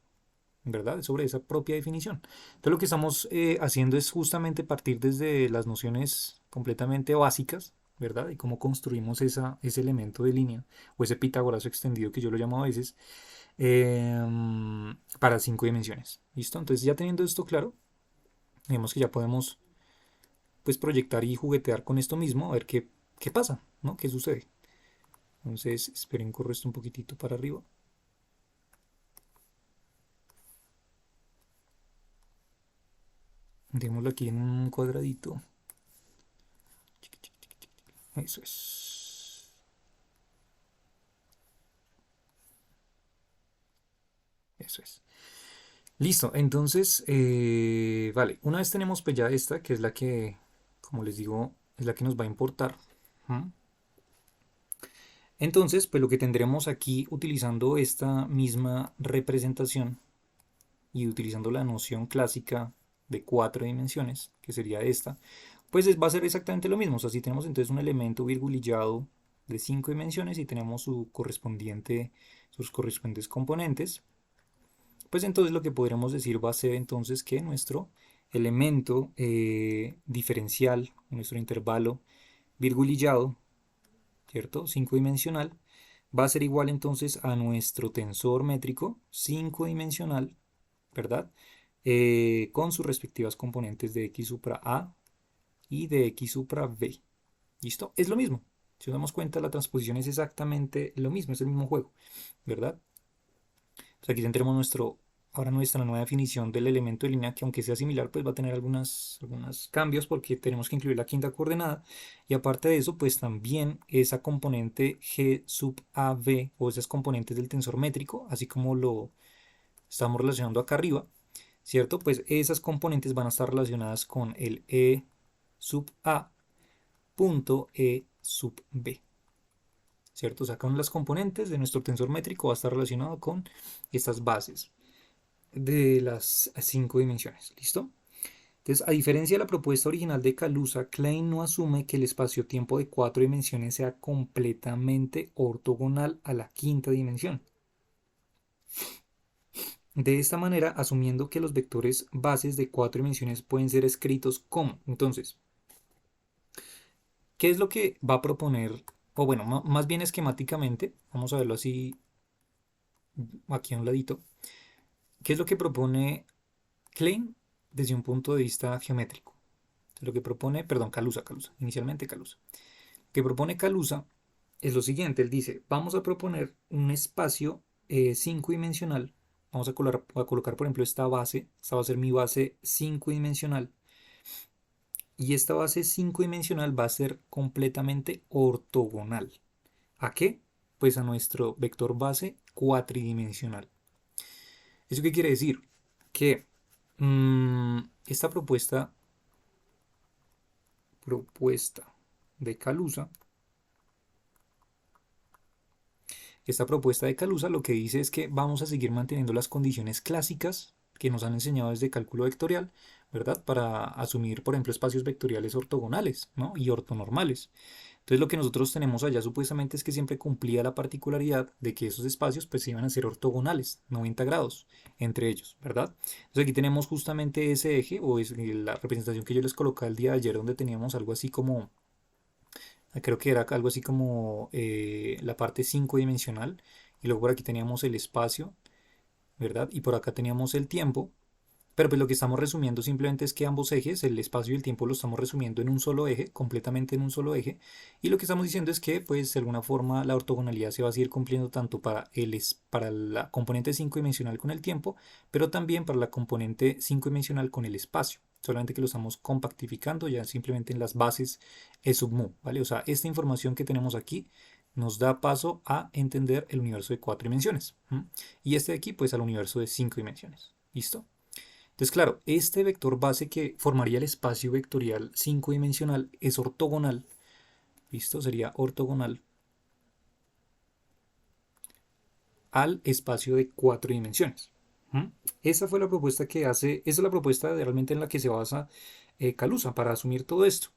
¿verdad? Sobre esa propia definición. Entonces lo que estamos haciendo es justamente partir desde las nociones completamente básicas, ¿verdad? Y cómo construimos ese elemento de línea o ese pitagorazo extendido que yo lo llamo a veces para 5 dimensiones. ¿Listo? Entonces ya teniendo esto claro, vemos que ya podemos pues proyectar y juguetear con esto mismo, a ver qué pasa, ¿no? ¿Qué sucede? Entonces, esperen, corro esto un poquitito para arriba. Démoslo aquí en un cuadradito. Eso es. Eso es. Listo, entonces, vale, una vez tenemos pues ya esta, que es la que, como les digo, es la que nos va a importar. ¿Mm? Entonces, pues lo que tendremos aquí utilizando esta misma representación y utilizando la noción clásica de 4 dimensiones, que sería esta, pues va a ser exactamente lo mismo. O sea, si tenemos entonces un elemento virgulillado de 5 dimensiones y tenemos sus correspondientes componentes, pues entonces lo que podremos decir va a ser entonces que nuestro elemento diferencial, nuestro intervalo virgulillado, ¿cierto? 5 dimensional, va a ser igual entonces a nuestro tensor métrico 5 dimensional, ¿verdad? Con sus respectivas componentes de x supra a y de x supra b. ¿Listo? Es lo mismo. Si nos damos cuenta, la transposición es exactamente lo mismo, es el mismo juego, ¿verdad? Pues aquí tendremos ahora nuestra nueva definición del elemento de línea, que aunque sea similar, pues va a tener algunos cambios porque tenemos que incluir la quinta coordenada. Y aparte de eso, pues también esa componente g sub ab o esas componentes del tensor métrico, así como lo estamos relacionando acá arriba, ¿cierto? Pues esas componentes van a estar relacionadas con el e sub a punto e sub b. ¿Cierto? O sea, con las componentes de nuestro tensor métrico va a estar relacionado con estas bases de las 5 dimensiones. ¿Listo? Entonces, a diferencia de la propuesta original de Kaluza, Klein no asume que el espacio-tiempo de 4 dimensiones sea completamente ortogonal a la quinta dimensión. De esta manera, asumiendo que los vectores bases de 4 dimensiones pueden ser escritos como. Entonces, ¿qué es lo que va a proponer? O bueno, más bien esquemáticamente, vamos a verlo así aquí a un ladito. ¿Qué es lo que propone Klein desde un punto de vista geométrico? Lo que propone, perdón, Kaluza, inicialmente Kaluza. Lo que propone Kaluza es lo siguiente, él dice, vamos a proponer un espacio 5 dimensional, vamos a colocar por ejemplo esta va a ser mi base 5 dimensional, y esta base 5 dimensional va a ser completamente ortogonal. ¿A qué? Pues a nuestro vector base cuatridimensional. ¿Eso qué quiere decir? Que esta propuesta de Kaluza, lo que dice es que vamos a seguir manteniendo las condiciones clásicas que nos han enseñado desde cálculo vectorial, ¿verdad? Para asumir, por ejemplo, espacios vectoriales ortogonales, ¿no? Y ortonormales. Entonces lo que nosotros tenemos allá supuestamente es que siempre cumplía la particularidad de que esos espacios pues iban a ser ortogonales, 90 grados entre ellos, ¿verdad? Entonces aquí tenemos justamente ese eje o es la representación que yo les colocaba el día de ayer donde teníamos algo así como, creo que era algo así como la parte 5 dimensional y luego por aquí teníamos el espacio ¿verdad? Y por acá teníamos el tiempo. Pero pues lo que estamos resumiendo simplemente es que ambos ejes, el espacio y el tiempo, lo estamos resumiendo en un solo eje, completamente en un solo eje. Y lo que estamos diciendo es que, pues, de alguna forma, la ortogonalidad se va a seguir cumpliendo tanto para la componente 5 dimensional con el tiempo, pero también para la componente 5 dimensional con el espacio. Solamente que lo estamos compactificando ya simplemente en las bases E sub mu, ¿vale? O sea, esta información que tenemos aquí nos da paso a entender el universo de 4 dimensiones. Y este de aquí, pues, al universo de 5 dimensiones. ¿Listo? Entonces, claro, este vector base que formaría el espacio vectorial 5 dimensional es ortogonal. ¿Listo? Sería ortogonal al espacio de 4 dimensiones. Esa fue la propuesta que hace, esa es la propuesta realmente en la que se basa Kaluza para asumir todo esto.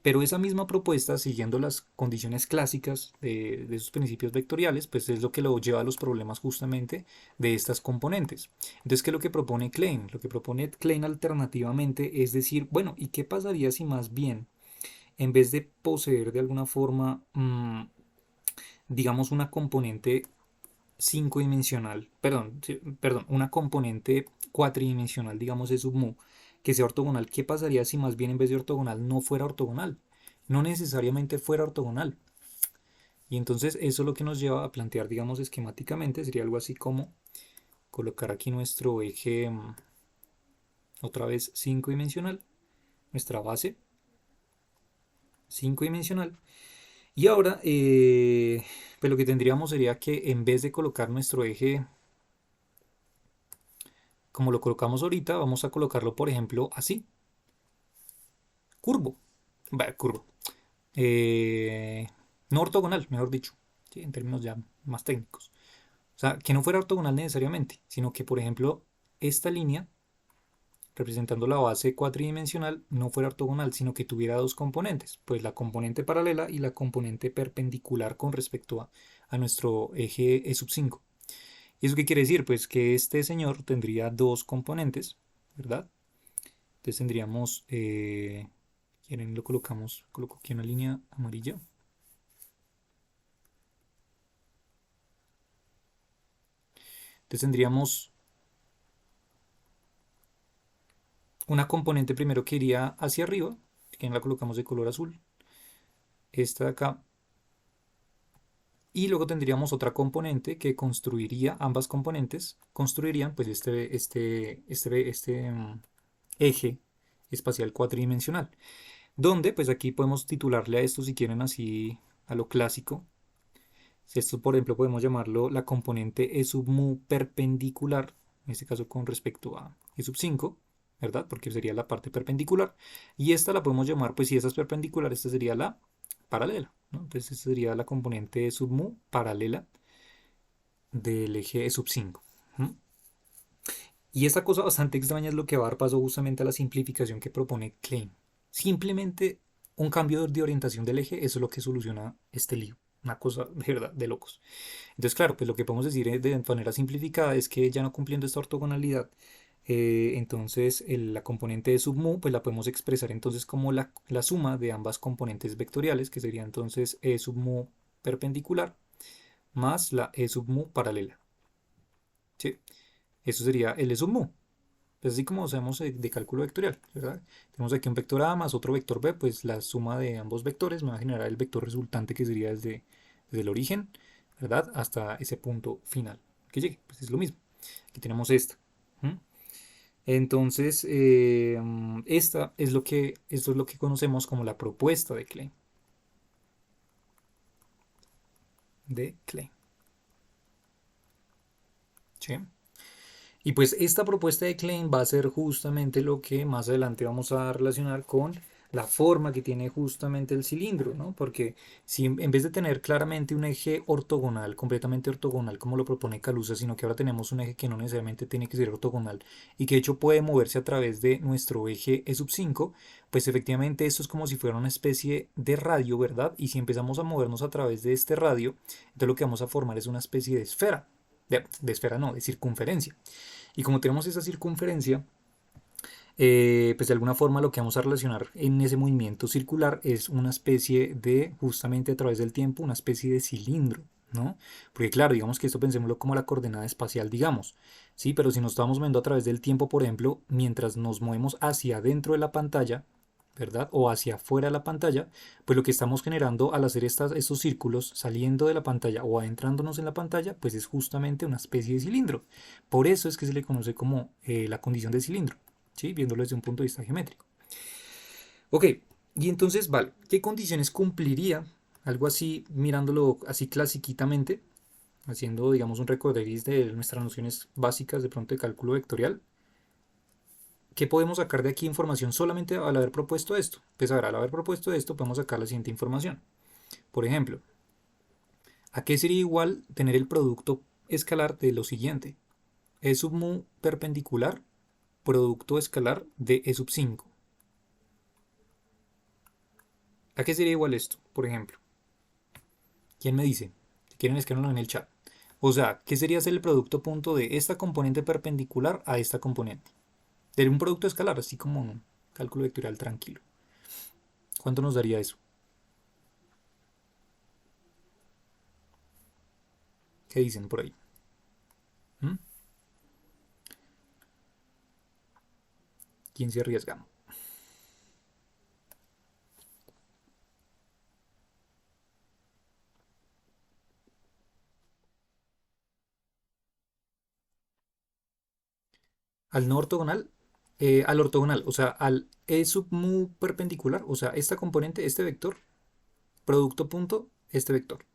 Pero esa misma propuesta, siguiendo las condiciones clásicas de esos principios vectoriales, pues es lo que lo lleva a los problemas justamente de estas componentes. Entonces, ¿qué es lo que propone Klein? Lo que propone Klein alternativamente es decir, bueno, ¿y qué pasaría si más bien, en vez de poseer de alguna forma, digamos, una componente 5 dimensional, perdón, una componente cuatridimensional, digamos, de sub mu, que sea ortogonal, ¿qué pasaría si más bien en vez de ortogonal no fuera ortogonal? No necesariamente fuera ortogonal. Y entonces eso es lo que nos lleva a plantear, digamos, esquemáticamente, sería algo así como colocar aquí nuestro eje, otra vez 5 dimensional, nuestra base 5 dimensional. Y ahora, pues lo que tendríamos sería que en vez de colocar nuestro eje como lo colocamos ahorita, vamos a colocarlo, por ejemplo, así, curvo. Curvo. Eh, no ortogonal, mejor dicho, ¿sí? En términos ya más técnicos. O sea, que no fuera ortogonal necesariamente, sino que, por ejemplo, esta línea, representando la base cuatridimensional, no fuera ortogonal, sino que tuviera dos componentes, pues la componente paralela y la componente perpendicular con respecto a nuestro eje E sub 5. ¿Y eso qué quiere decir? Pues que este señor tendría dos componentes, ¿verdad? Entonces tendríamos, quieren lo colocamos, coloco aquí una línea amarilla. Entonces tendríamos una componente primero que iría hacia arriba, que la colocamos de color azul, esta de acá, y luego tendríamos otra componente que construiría, ambas componentes construirían pues este eje espacial cuatridimensional, donde pues aquí podemos titularle a esto si quieren así a lo clásico. Esto, por ejemplo, podemos llamarlo la componente E sub mu perpendicular, en este caso con respecto a E sub 5, ¿verdad? Porque sería la parte perpendicular. Y esta la podemos llamar, pues si esta es perpendicular, esta sería la paralela, ¿no? Entonces, esta sería la componente E sub mu paralela del eje E sub 5. Y esta cosa bastante extraña es lo que va a dar paso justamente a la simplificación que propone Klein. Simplemente un cambio de orientación del eje, eso es lo que soluciona este lío. Una cosa de verdad de locos. Entonces, claro, pues lo que podemos decir de manera simplificada es que ya no cumpliendo esta ortogonalidad, entonces la componente de sub mu, pues la podemos expresar entonces como la suma de ambas componentes vectoriales, que sería entonces E sub mu perpendicular más la E sub mu paralela. ¿Sí? Eso sería el E sub mu. Pues así como sabemos de cálculo vectorial, ¿verdad? Tenemos aquí un vector A más otro vector B, pues la suma de ambos vectores me va a generar el vector resultante que sería desde el origen, ¿verdad? Hasta ese punto final que llegue. Pues es lo mismo. Aquí tenemos esta. Entonces, esto es lo que conocemos como la propuesta de Klein. De Klein. ¿Sí? Y pues esta propuesta de Klein va a ser justamente lo que más adelante vamos a relacionar con la forma que tiene justamente el cilindro, ¿no? Porque si en vez de tener claramente un eje ortogonal, completamente ortogonal como lo propone Kaluza, sino que ahora tenemos un eje que no necesariamente tiene que ser ortogonal y que de hecho puede moverse a través de nuestro eje E sub 5, pues efectivamente esto es como si fuera una especie de radio, ¿verdad? Y si empezamos a movernos a través de este radio, entonces lo que vamos a formar es una especie de esfera. De esfera no, de circunferencia. Y como tenemos esa circunferencia, pues de alguna forma lo que vamos a relacionar en ese movimiento circular es una especie de, justamente a través del tiempo, una especie de cilindro. ¿no? Porque claro, digamos que esto pensémoslo como la coordenada espacial, digamos, ¿sí? Pero si nos estamos moviendo a través del tiempo, por ejemplo, mientras nos movemos hacia adentro de la pantalla, ¿verdad? O hacia afuera de la pantalla, pues lo que estamos generando al hacer estos círculos saliendo de la pantalla o adentrándonos en la pantalla, pues es justamente una especie de cilindro. Por eso es que se le conoce como la condición de cilindro, ¿sí? Viéndolo desde un punto de vista geométrico. Ok, y entonces, vale, ¿qué condiciones cumpliría? Algo así, mirándolo así clasiquitamente, haciendo, digamos, un recorderis de nuestras nociones básicas de pronto de cálculo vectorial. ¿Qué podemos sacar de aquí información solamente al haber propuesto esto? Pues a ver, al haber propuesto esto podemos sacar la siguiente información. Por ejemplo, ¿a qué sería igual tener el producto escalar de lo siguiente? E sub mu perpendicular, producto escalar de E sub 5. ¿A qué sería igual esto? Por ejemplo, ¿quién me dice? Si quieren escríbanlo en el chat. O sea, ¿qué sería ser el producto punto de esta componente perpendicular a esta componente? De un producto escalar, así como un cálculo vectorial tranquilo. ¿Cuánto nos daría eso? ¿Qué dicen por ahí? ¿Mm? ¿Quién se arriesga? Al no ortogonal, al ortogonal, o sea, al E sub mu perpendicular, o sea, esta componente, este vector, producto punto, este vector.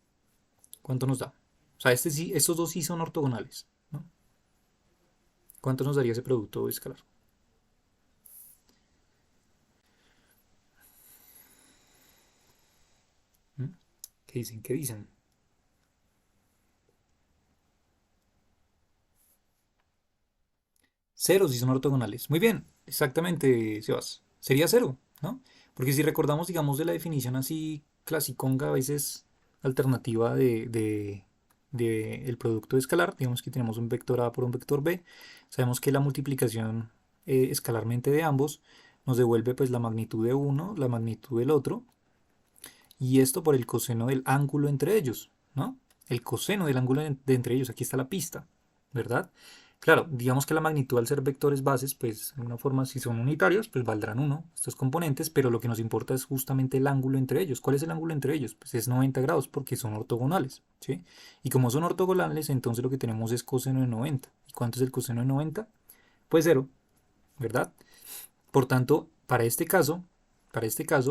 ¿Cuánto nos da? O sea, estos dos sí son ortogonales, ¿no? ¿Cuánto nos daría ese producto escalar? ¿Mm? ¿Qué dicen? ¿Qué dicen? Cero si son ortogonales. Muy bien, exactamente, Sebas. Sería cero, ¿no? Porque si recordamos, digamos, de la definición así clasiconga, a veces alternativa de el producto escalar, digamos que tenemos un vector A por un vector B, sabemos que la multiplicación escalarmente de ambos nos devuelve pues la magnitud de uno, la magnitud del otro, y esto por el coseno del ángulo entre ellos, ¿no? El coseno del ángulo de entre ellos, aquí está la pista, ¿verdad? Claro, digamos que la magnitud al ser vectores bases, pues de una forma si son unitarios, pues valdrán uno estos componentes, pero lo que nos importa es justamente el ángulo entre ellos. ¿Cuál es el ángulo entre ellos? Pues es 90 grados porque son ortogonales, ¿sí? Y como son ortogonales, entonces lo que tenemos es coseno de 90. ¿Y cuánto es el coseno de 90? Pues cero, ¿verdad? Por tanto, para este caso,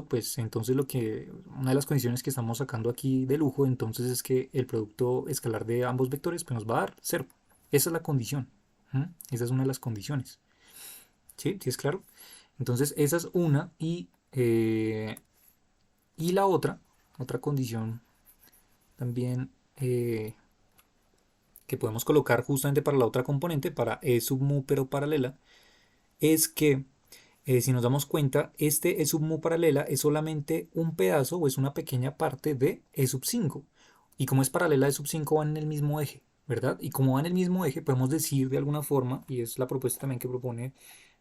pues entonces una de las condiciones que estamos sacando aquí de lujo, entonces es que el producto escalar de ambos vectores pues nos va a dar cero. Esa es la condición. ¿Mm? Esa es una de las condiciones. ¿Sí? ¿Sí es claro? Entonces, esa es una y la otra condición también que podemos colocar justamente para la otra componente, para E sub mu pero paralela, es que si nos damos cuenta, este E sub mu paralela es solamente un pedazo o es una pequeña parte de E sub 5. Y como es paralela a E sub 5 van en el mismo eje, ¿verdad? Y como van en el mismo eje, podemos decir de alguna forma, y es la propuesta también que propone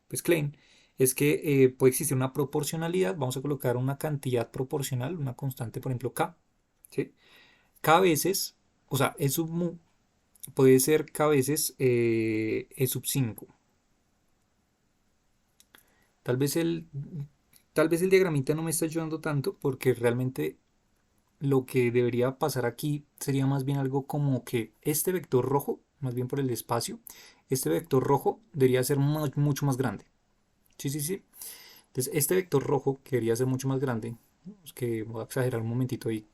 pues, Klein, es que puede existir una proporcionalidad, vamos a colocar una cantidad proporcional, una constante, por ejemplo, K, ¿sí? K veces, o sea, E sub mu puede ser K veces E sub 5. Tal vez el, tal vez el diagramita no me está ayudando tanto porque realmente lo que debería pasar aquí sería más bien algo como que este vector rojo, más bien por el espacio, este vector rojo debería ser mucho más grande. Sí, sí, sí. Entonces este vector rojo que debería ser mucho más grande, es que voy a exagerar un momentito ahí,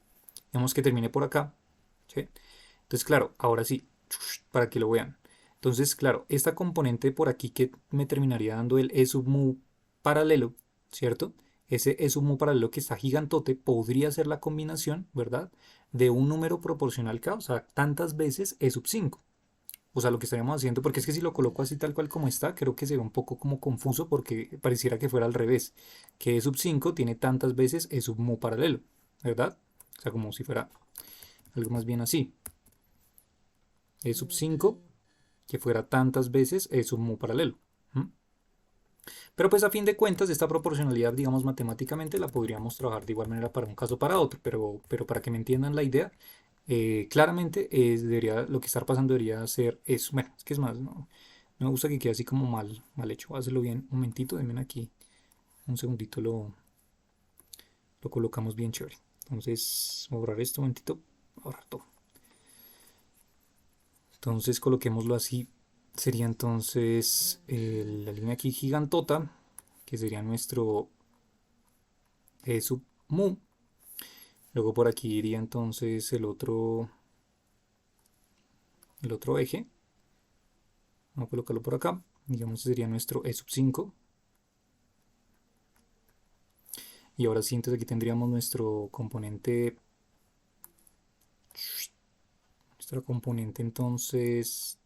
digamos que termine por acá. ¿Sí? Entonces claro, ahora sí, para que lo vean. Entonces claro, esta componente por aquí que me terminaría dando el E sub mu paralelo, ¿cierto? Ese E sub mu paralelo que está gigantote podría ser la combinación, ¿verdad? De un número proporcional K, o sea, tantas veces E sub 5. O sea, lo que estaríamos haciendo, porque es que si lo coloco así tal cual como está, creo que se ve un poco como confuso porque pareciera que fuera al revés, que E sub 5 tiene tantas veces E sub mu paralelo, ¿verdad? O sea, como si fuera algo más bien así. E sub 5 que fuera tantas veces E sub mu paralelo. ¿Mm? Pero pues a fin de cuentas esta proporcionalidad, digamos matemáticamente, la podríamos trabajar de igual manera para un caso o para otro, pero para que me entiendan la idea, Claramente lo que estar pasando debería ser eso. Bueno, es que es más, no me gusta que quede así como mal hecho. Voy a hacerlo bien. Un momentito, denme aquí un segundito, lo colocamos bien chévere. Entonces, voy a borrar esto un momentito, borrar todo. Entonces, coloquémoslo así. Sería entonces la línea aquí gigantota, que sería nuestro sub mu. Luego por aquí iría entonces el otro eje. Vamos a colocarlo por acá. Digamos que sería nuestro e sub 5. Y ahora sí, entonces aquí tendríamos nuestra componente entonces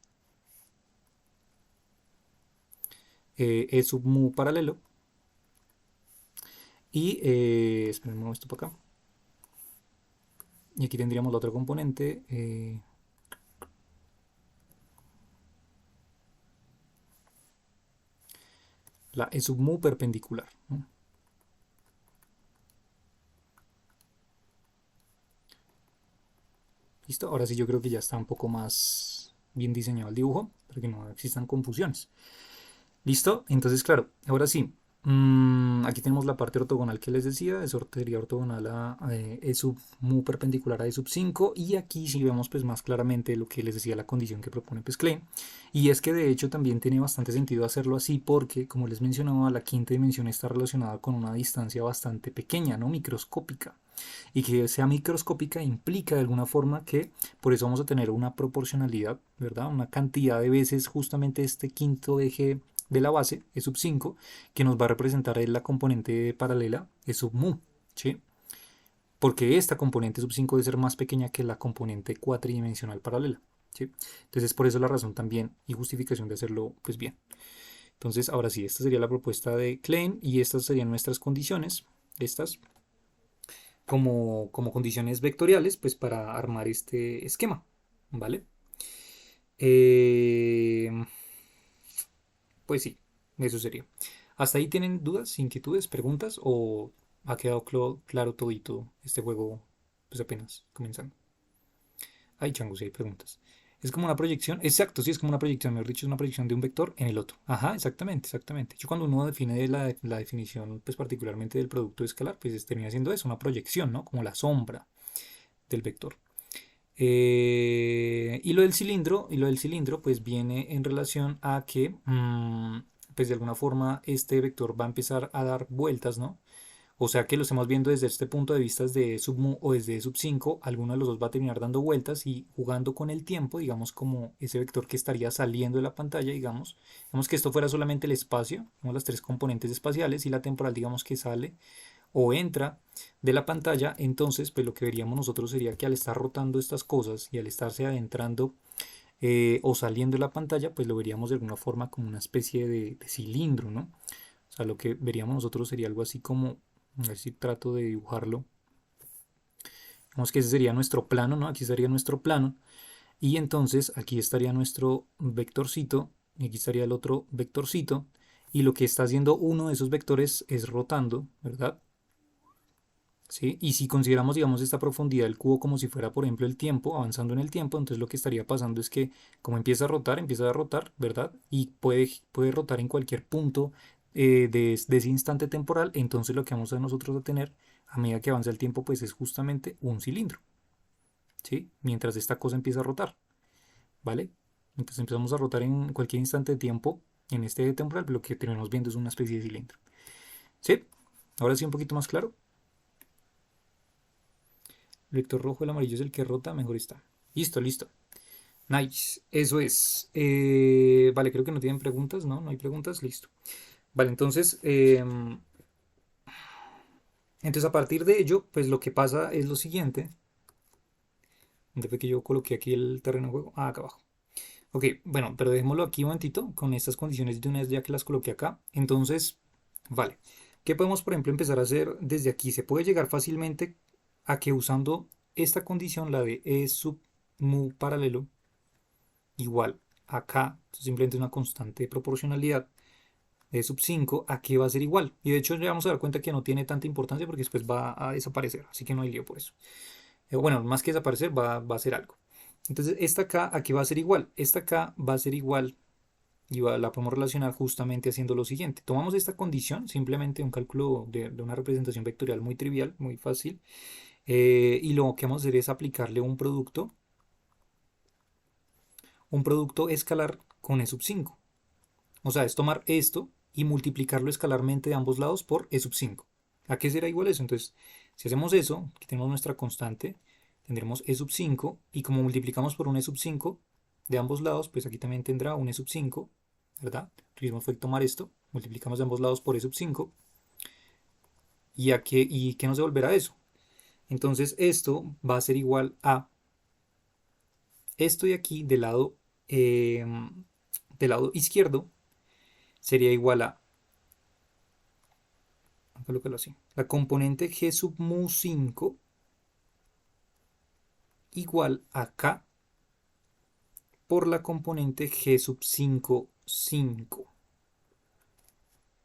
e sub mu paralelo. Y esperen, esto para acá. Y aquí tendríamos la otra componente. La e sub mu perpendicular, ¿no? Listo, ahora sí yo creo que ya está un poco más bien diseñado el dibujo para que no existan confusiones. Listo, entonces claro, ahora sí. Aquí tenemos la parte ortogonal que les decía, eso sería ortogonal a E sub mu perpendicular a E sub 5, y aquí sí vemos pues más claramente lo que les decía, la condición que propone pues Klein, y es que de hecho también tiene bastante sentido hacerlo así porque, como les mencionaba, la quinta dimensión está relacionada con una distancia bastante pequeña, ¿no? Microscópica, y que sea microscópica implica de alguna forma que por eso vamos a tener una proporcionalidad, ¿verdad? Una cantidad de veces justamente este quinto eje de la base, E sub 5, que nos va a representar la componente paralela, E sub mu, ¿sí? Porque esta componente sub 5 debe ser más pequeña que la componente cuatridimensional paralela, ¿sí? Entonces por eso la razón también y justificación de hacerlo pues bien. Entonces ahora sí, esta sería la propuesta de Klein y estas serían nuestras condiciones, estas como condiciones vectoriales pues para armar este esquema, ¿vale? Eh, pues sí, eso sería. ¿Hasta ahí tienen dudas, inquietudes, preguntas o ha quedado claro todito este juego pues apenas comenzando? Hay changos, sí hay preguntas. Es como una proyección, exacto, sí, es como una proyección, mejor dicho, es una proyección de un vector en el otro. Ajá, exactamente, exactamente. Yo cuando uno define la definición, pues particularmente del producto escalar, pues termina siendo eso, una proyección, ¿no? Como la sombra del vector. Y lo del cilindro, pues viene en relación a que, pues de alguna forma, este vector va a empezar a dar vueltas, ¿no? O sea que lo estamos viendo desde este punto de vista de sub mu o desde sub 5, alguno de los dos va a terminar dando vueltas y jugando con el tiempo, digamos como ese vector que estaría saliendo de la pantalla, digamos que esto fuera solamente el espacio, como las tres componentes espaciales, y la temporal, digamos que sale o entra de la pantalla. Entonces pues lo que veríamos nosotros sería que al estar rotando estas cosas y al estarse adentrando o saliendo de la pantalla, pues lo veríamos de alguna forma como una especie de cilindro, ¿no? O sea, lo que veríamos nosotros sería algo así como, a ver si trato de dibujarlo. Vamos que ese sería nuestro plano, ¿no? Aquí estaría nuestro plano. Y entonces aquí estaría nuestro vectorcito y aquí estaría el otro vectorcito. Y lo que está haciendo uno de esos vectores es rotando, ¿verdad? ¿Sí? Y si consideramos, digamos, esta profundidad del cubo como si fuera, por ejemplo, el tiempo, avanzando en el tiempo, entonces lo que estaría pasando es que como empieza a rotar, ¿verdad? Y puede rotar en cualquier punto de ese instante temporal, entonces lo que vamos a nosotros a tener a medida que avanza el tiempo, pues es justamente un cilindro, ¿sí? Mientras esta cosa empieza a rotar, ¿vale? Entonces empezamos a rotar en cualquier instante de tiempo, en este temporal, lo que terminamos viendo es una especie de cilindro, ¿sí? Ahora sí un poquito más claro. El vector rojo, el amarillo es el que rota, mejor está. Listo, listo. Nice, eso es. Vale, creo que no tienen preguntas, ¿no? No hay preguntas, listo. Vale, entonces a partir de ello, pues lo que pasa es lo siguiente. ¿Dónde fue que yo coloqué aquí el terreno de juego? Ah, acá abajo. Ok, bueno, pero dejémoslo aquí un momentito con estas condiciones de una vez ya que las coloqué acá. Entonces, vale. ¿Qué podemos, por ejemplo, empezar a hacer desde aquí? Se puede llegar fácilmente a que usando esta condición, la de E sub mu paralelo, igual acá, simplemente una constante de proporcionalidad de sub 5, aquí va a ser igual. Y de hecho ya vamos a dar cuenta que no tiene tanta importancia porque después va a desaparecer, así que no hay lío por eso. Bueno, más que desaparecer, va a ser algo. Entonces, esta acá, aquí va a ser igual. Esta acá va a ser igual y la podemos relacionar justamente haciendo lo siguiente. Tomamos esta condición, simplemente un cálculo de una representación vectorial muy trivial, muy fácil, y lo que vamos a hacer es aplicarle un producto escalar con e sub 5. O sea, es tomar esto y multiplicarlo escalarmente de ambos lados por e sub 5. ¿A qué será igual eso? Entonces, si hacemos eso, aquí tenemos nuestra constante, tendremos e sub 5 y como multiplicamos por un e sub 5 de ambos lados, pues aquí también tendrá un e sub 5, ¿verdad? Lo mismo fue tomar esto, multiplicamos de ambos lados por e sub 5 y ¿qué nos devolverá eso? Entonces esto va a ser igual a esto de aquí eh, del lado izquierdo sería igual a, colócalo así, la componente g sub mu 5 igual a k por la componente g sub 5 5.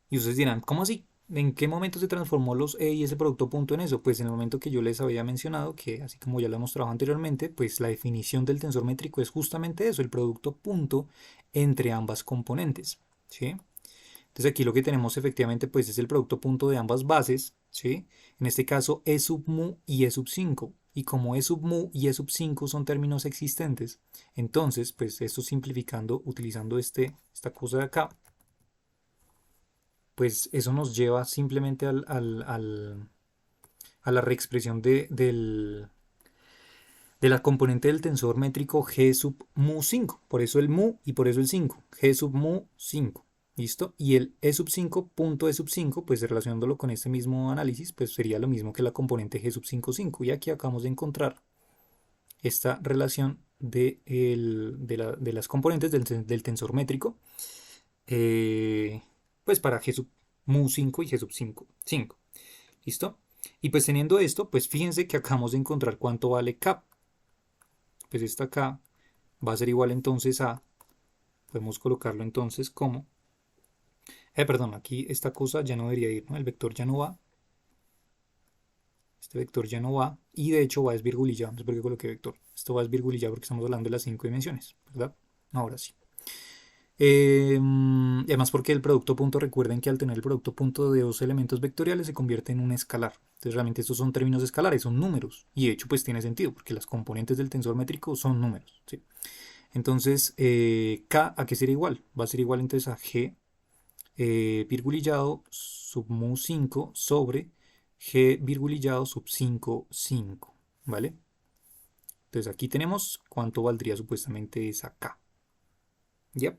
Y ustedes dirán, ¿cómo así? ¿En qué momento se transformó los E y ese producto punto en eso? Pues en el momento que yo les había mencionado, que así como ya lo hemos trabajado anteriormente, pues la definición del tensor métrico es justamente eso, el producto punto entre ambas componentes, ¿sí? Entonces aquí lo que tenemos efectivamente pues es el producto punto de ambas bases, ¿sí? En este caso E sub mu y E sub 5. Y como E sub mu y E sub 5 son términos existentes, entonces pues esto simplificando utilizando esta cosa de acá, pues eso nos lleva simplemente a la reexpresión de la componente del tensor métrico g sub mu 5. Por eso el mu y por eso el 5. G sub mu 5. ¿Listo? Y el e sub 5 punto e sub 5, pues relacionándolo con este mismo análisis, pues sería lo mismo que la componente g sub 5 5. Y aquí acabamos de encontrar esta relación de las componentes del tensor métrico, eh, pues para g sub mu 5 y g sub 5. 5. ¿Listo? Y pues teniendo esto, pues fíjense que acabamos de encontrar cuánto vale K. Pues esta K va a ser igual entonces a, podemos colocarlo entonces como, perdón, aquí esta cosa ya no debería ir, ¿no? El vector ya no va, este vector ya no va, y de hecho va desvirgulillado, no sé por qué coloqué vector, esto va desvirgulillado porque estamos hablando de las 5 dimensiones, ¿verdad? Ahora sí. Además porque el producto punto, recuerden que al tener el producto punto de dos elementos vectoriales se convierte en un escalar. Entonces realmente estos son términos escalares, son números. Y de hecho pues tiene sentido porque las componentes del tensor métrico son números. ¿Sí? Entonces K a qué sería igual? Va a ser igual entonces a G virgulillado sub mu 5 sobre G virgulillado sub 5 5. ¿Vale? Entonces aquí tenemos cuánto valdría supuestamente esa K. ¿Ya?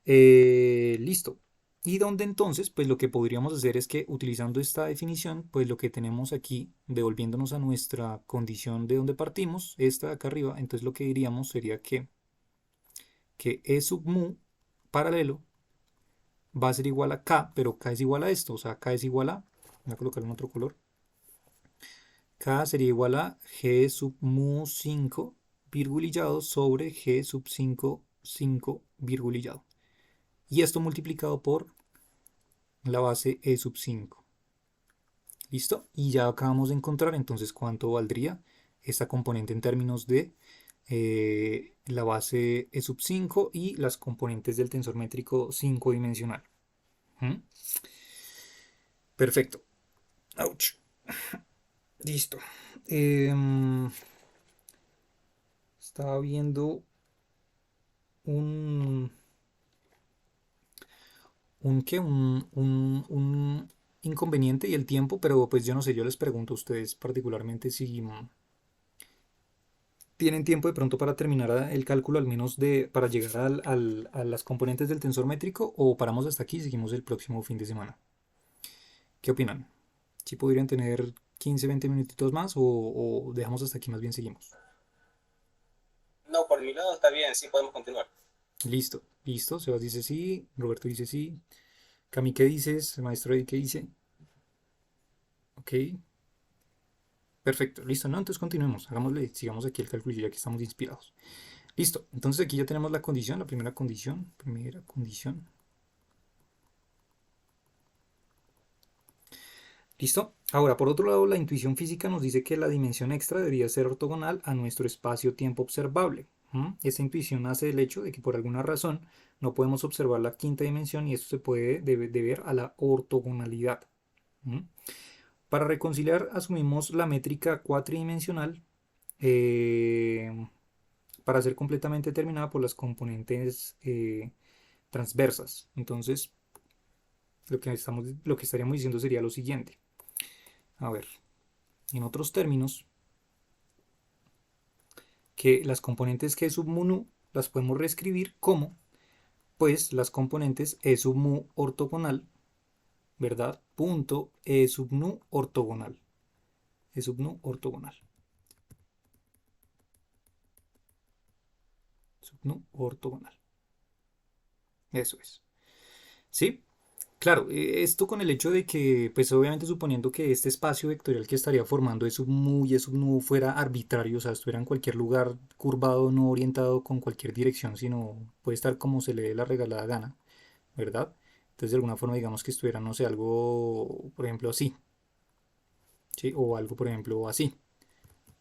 Listo. Y donde entonces, pues lo que podríamos hacer es que utilizando esta definición, pues lo que tenemos aquí, devolviéndonos a nuestra condición de donde partimos, esta de acá arriba, entonces lo que diríamos sería que E sub mu paralelo va a ser igual a K, pero K es igual a esto, o sea, K es igual a, voy a colocar en otro color, K sería igual a G sub mu 5 virgulillado sobre G sub 5 5 virgulillado. Y esto multiplicado por la base e sub 5. ¿Listo? Y ya acabamos de encontrar entonces cuánto valdría esta componente en términos de la base e sub 5 y las componentes del tensor métrico 5 dimensional. ¿Mm? Perfecto. Ouch. Listo. Estaba viendo un, un inconveniente y el tiempo, pero pues yo no sé, yo les pregunto a ustedes particularmente si tienen tiempo de pronto para terminar el cálculo, al menos para llegar a las componentes del tensor métrico, o paramos hasta aquí y seguimos el próximo fin de semana. ¿Qué opinan? ¿Si podrían tener 15, 20 minutitos más o dejamos hasta aquí, más bien seguimos? No, por mi lado está bien, sí podemos continuar. Listo, listo. Sebas dice sí, Roberto dice sí. Cami, ¿qué dices? El maestro Eddie, ¿qué dice? Ok, perfecto, listo, ¿no? Entonces continuemos, hagámosle, sigamos aquí el cálculo ya que estamos inspirados. Listo, entonces aquí ya tenemos la condición, la primera condición, ¿listo? Ahora, por otro lado, la intuición física nos dice que la dimensión extra debería ser ortogonal a nuestro espacio-tiempo observable. Esta intuición nace del hecho de que por alguna razón no podemos observar la quinta dimensión y esto se puede deber a la ortogonalidad. ¿Mm? Para reconciliar, asumimos la métrica cuatridimensional eh, para ser completamente determinada por las componentes transversas. Entonces, lo que estaríamos diciendo sería lo siguiente. A ver, en otros términos, que las componentes G sub mu nu las podemos reescribir como, pues, las componentes E sub mu ortogonal, ¿verdad? Punto E sub nu ortogonal. E sub nu ortogonal. Sub nu ortogonal. Eso es. ¿Sí? Claro, esto con el hecho de que, pues obviamente suponiendo que este espacio vectorial que estaría formando E sub mu y E sub nu fuera arbitrario, o sea, estuviera en cualquier lugar curvado, no orientado con cualquier dirección, sino puede estar como se le dé la regalada gana, ¿verdad? Entonces, de alguna forma, digamos que estuviera, no sé, algo, por ejemplo, así, ¿sí? O algo, por ejemplo, así.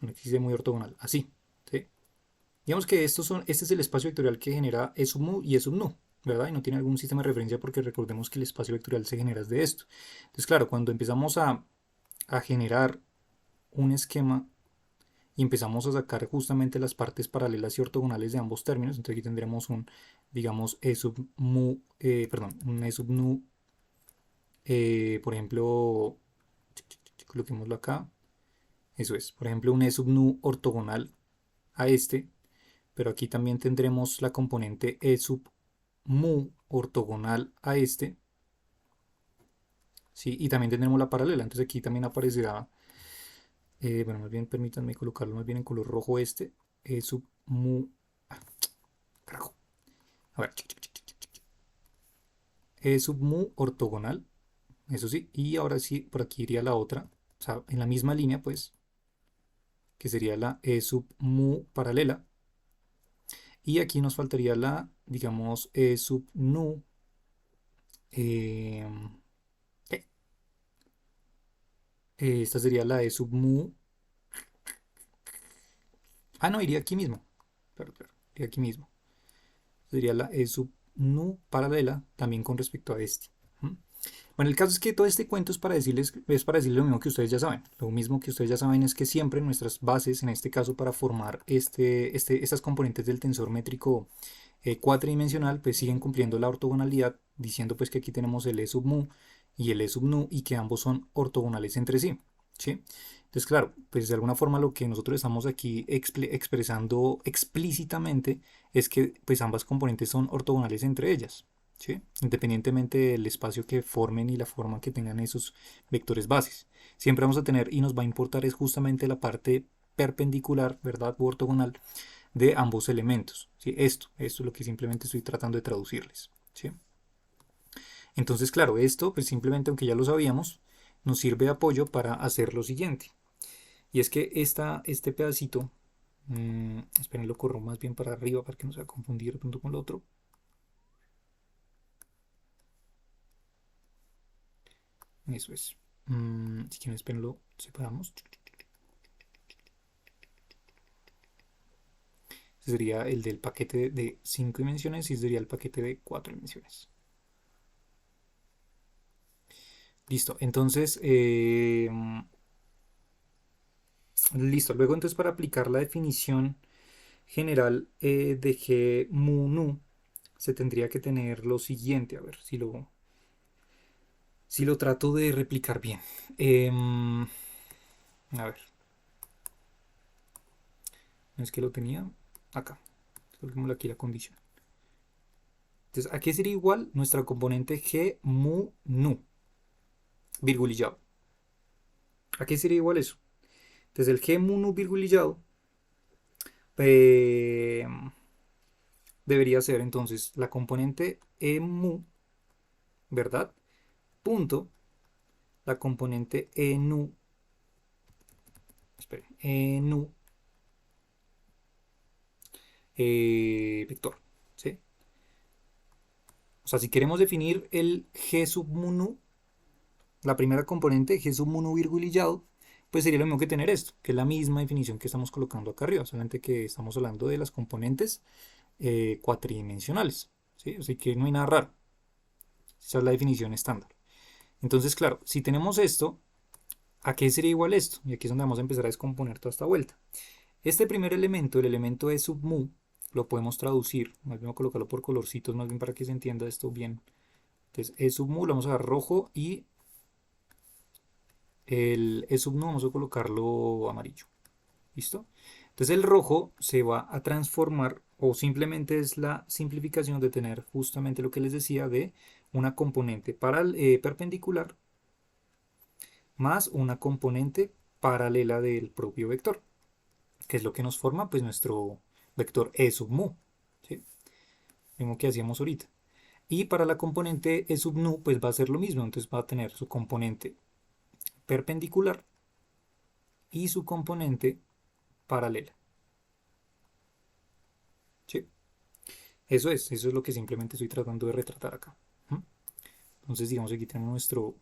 No existe muy ortogonal, así, ¿sí? Digamos que este es el espacio vectorial que genera E sub mu y E sub nu, ¿verdad? Y no tiene algún sistema de referencia porque recordemos que el espacio vectorial se genera de esto. Entonces, claro, cuando empezamos a generar un esquema y empezamos a sacar justamente las partes paralelas y ortogonales de ambos términos, entonces aquí tendremos un, digamos, E sub mu, perdón, un E sub nu, por ejemplo, coloquémoslo acá, eso es, por ejemplo, un E sub nu ortogonal a este, pero aquí también tendremos la componente E sub mu ortogonal a este, ¿sí? Y también tendremos la paralela, entonces aquí también aparecerá, bueno, más bien permítanme colocarlo más bien en color rojo este, E sub mu, ah, carajo, a ver, E sub mu ortogonal, eso sí, y ahora sí, por aquí iría la otra, o sea, en la misma línea, pues, que sería la E sub mu paralela, y aquí nos faltaría la, digamos, E sub nu, eh, esta sería la E sub mu. Ah, no, iría aquí mismo. Claro, claro, iría aquí mismo. Sería la E sub nu paralela también con respecto a este. ¿Mm? Bueno, el caso es que todo este cuento es para decirles lo mismo que ustedes ya saben. Lo mismo que ustedes ya saben es que siempre nuestras bases, en este caso para formar estas componentes del tensor métrico cuatridimensional, pues siguen cumpliendo la ortogonalidad, diciendo pues que aquí tenemos el E sub mu y el E sub nu y que ambos son ortogonales entre sí. ¿Sí? Entonces, claro, pues de alguna forma lo que nosotros estamos aquí expresando explícitamente es que pues ambas componentes son ortogonales entre ellas. ¿Sí? Independientemente del espacio que formen y la forma que tengan esos vectores bases. Siempre vamos a tener y nos va a importar es justamente la parte perpendicular, ¿verdad? O ortogonal de ambos elementos. ¿Sí? Esto es lo que simplemente estoy tratando de traducirles. ¿Sí? Entonces, claro, esto, pues simplemente, aunque ya lo sabíamos, nos sirve de apoyo para hacer lo siguiente. Y es que este pedacito, esperen, lo corro más bien para arriba para que no se va a confundir junto con lo otro. Eso es. Si quieren, esperen, lo separamos. Ese sería el del paquete de 5 dimensiones y ese sería el paquete de 4 dimensiones. Listo, entonces, listo. Luego, entonces, para aplicar la definición general de G mu nu, se tendría que tener lo siguiente. A ver si lo trato de replicar bien. A ver, no es que lo tenía acá. Coloquémosle aquí la condición. Entonces, ¿a qué sería igual nuestra componente G mu nu? Virgulillado. ¿A qué sería igual eso? Entonces, el G mu nu virgulillado eh, debería ser entonces la componente E mu, ¿verdad? Punto la componente E nu, espere, E nu vector, ¿sí? O sea, si queremos definir el G sub mu nu, la primera componente, G sub mu nu virgulillado, pues sería lo mismo que tener esto, que es la misma definición que estamos colocando acá arriba, solamente que estamos hablando de las componentes cuatridimensionales, ¿sí? Así que no hay nada raro. Esa es la definición estándar. Entonces, claro, si tenemos esto, ¿a qué sería igual esto? Y aquí es donde vamos a empezar a descomponer toda esta vuelta. Este primer elemento, el elemento E sub mu, lo podemos traducir, más bien voy a colocarlo por colorcitos, más bien para que se entienda esto bien. Entonces, E sub mu lo vamos a dar rojo y el E sub nu vamos a colocarlo amarillo. ¿Listo? Entonces el rojo se va a transformar o simplemente es la simplificación de tener justamente lo que les decía de una componente perpendicular más una componente paralela del propio vector, que es lo que nos forma pues nuestro vector E sub mu, ¿sí? Mismo que hacíamos ahorita. Y para la componente E sub nu pues va a ser lo mismo, entonces va a tener su componente perpendicular y su componente paralela, ¿sí? Eso es lo que simplemente estoy tratando de retratar acá. ¿Mm? Entonces, digamos, aquí tenemos nuestro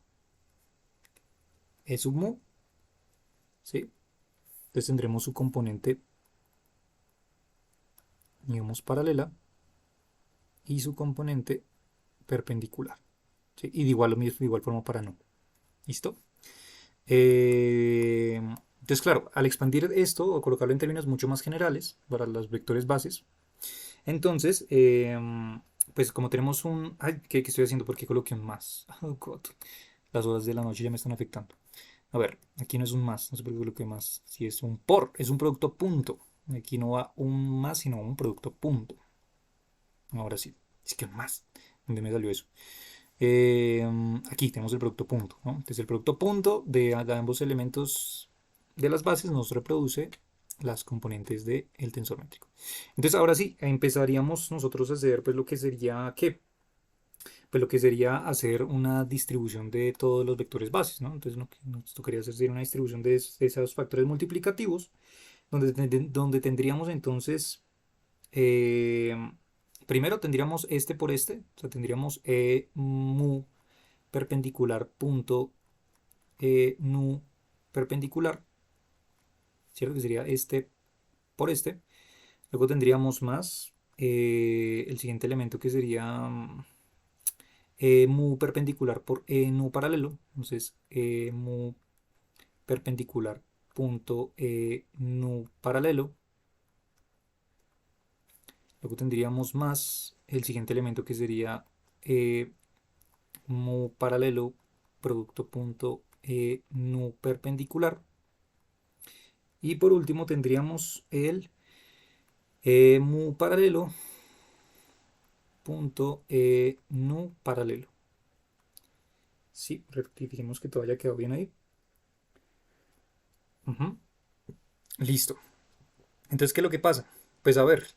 E sub mu, ¿sí? Entonces tendremos su componente, digamos, paralela y su componente perpendicular, ¿sí? Y de igual forma para no. ¿Listo? Entonces, claro, al expandir esto o colocarlo en términos mucho más generales para los vectores bases, entonces, pues como tenemos un... Ay, ¿qué estoy haciendo? ¿Por qué coloqué un más? Oh, God. Las horas de la noche ya me están afectando. A ver, aquí no es un más, no sé por qué coloqué más. Si es un por, es un producto punto. Aquí no va un más, sino un producto punto. Ahora sí, es que más. ¿Dónde me salió eso? Eh, Aquí tenemos el producto punto, ¿no? Entonces el producto punto de ambos elementos de las bases nos reproduce las componentes del tensor métrico. Entonces ahora sí, empezaríamos nosotros a hacer pues lo que sería, ¿qué? Pues lo que sería hacer una distribución de todos los vectores bases, ¿no? Entonces lo que nos tocaría hacer sería una distribución de esos factores multiplicativos, donde tendríamos entonces, eh, primero tendríamos este por este, o sea, tendríamos E mu perpendicular punto E nu perpendicular, ¿cierto? Que sería este por este. Luego tendríamos más el siguiente elemento que sería mu perpendicular por nu paralelo. Entonces, mu perpendicular punto nu paralelo. Luego tendríamos más el siguiente elemento que sería eh, mu paralelo producto punto nu perpendicular. Y por último tendríamos el mu paralelo punto nu paralelo. Sí, rectifiquemos que todo haya quedado bien ahí. Ujú. Listo. Entonces, ¿qué es lo que pasa? Pues a ver,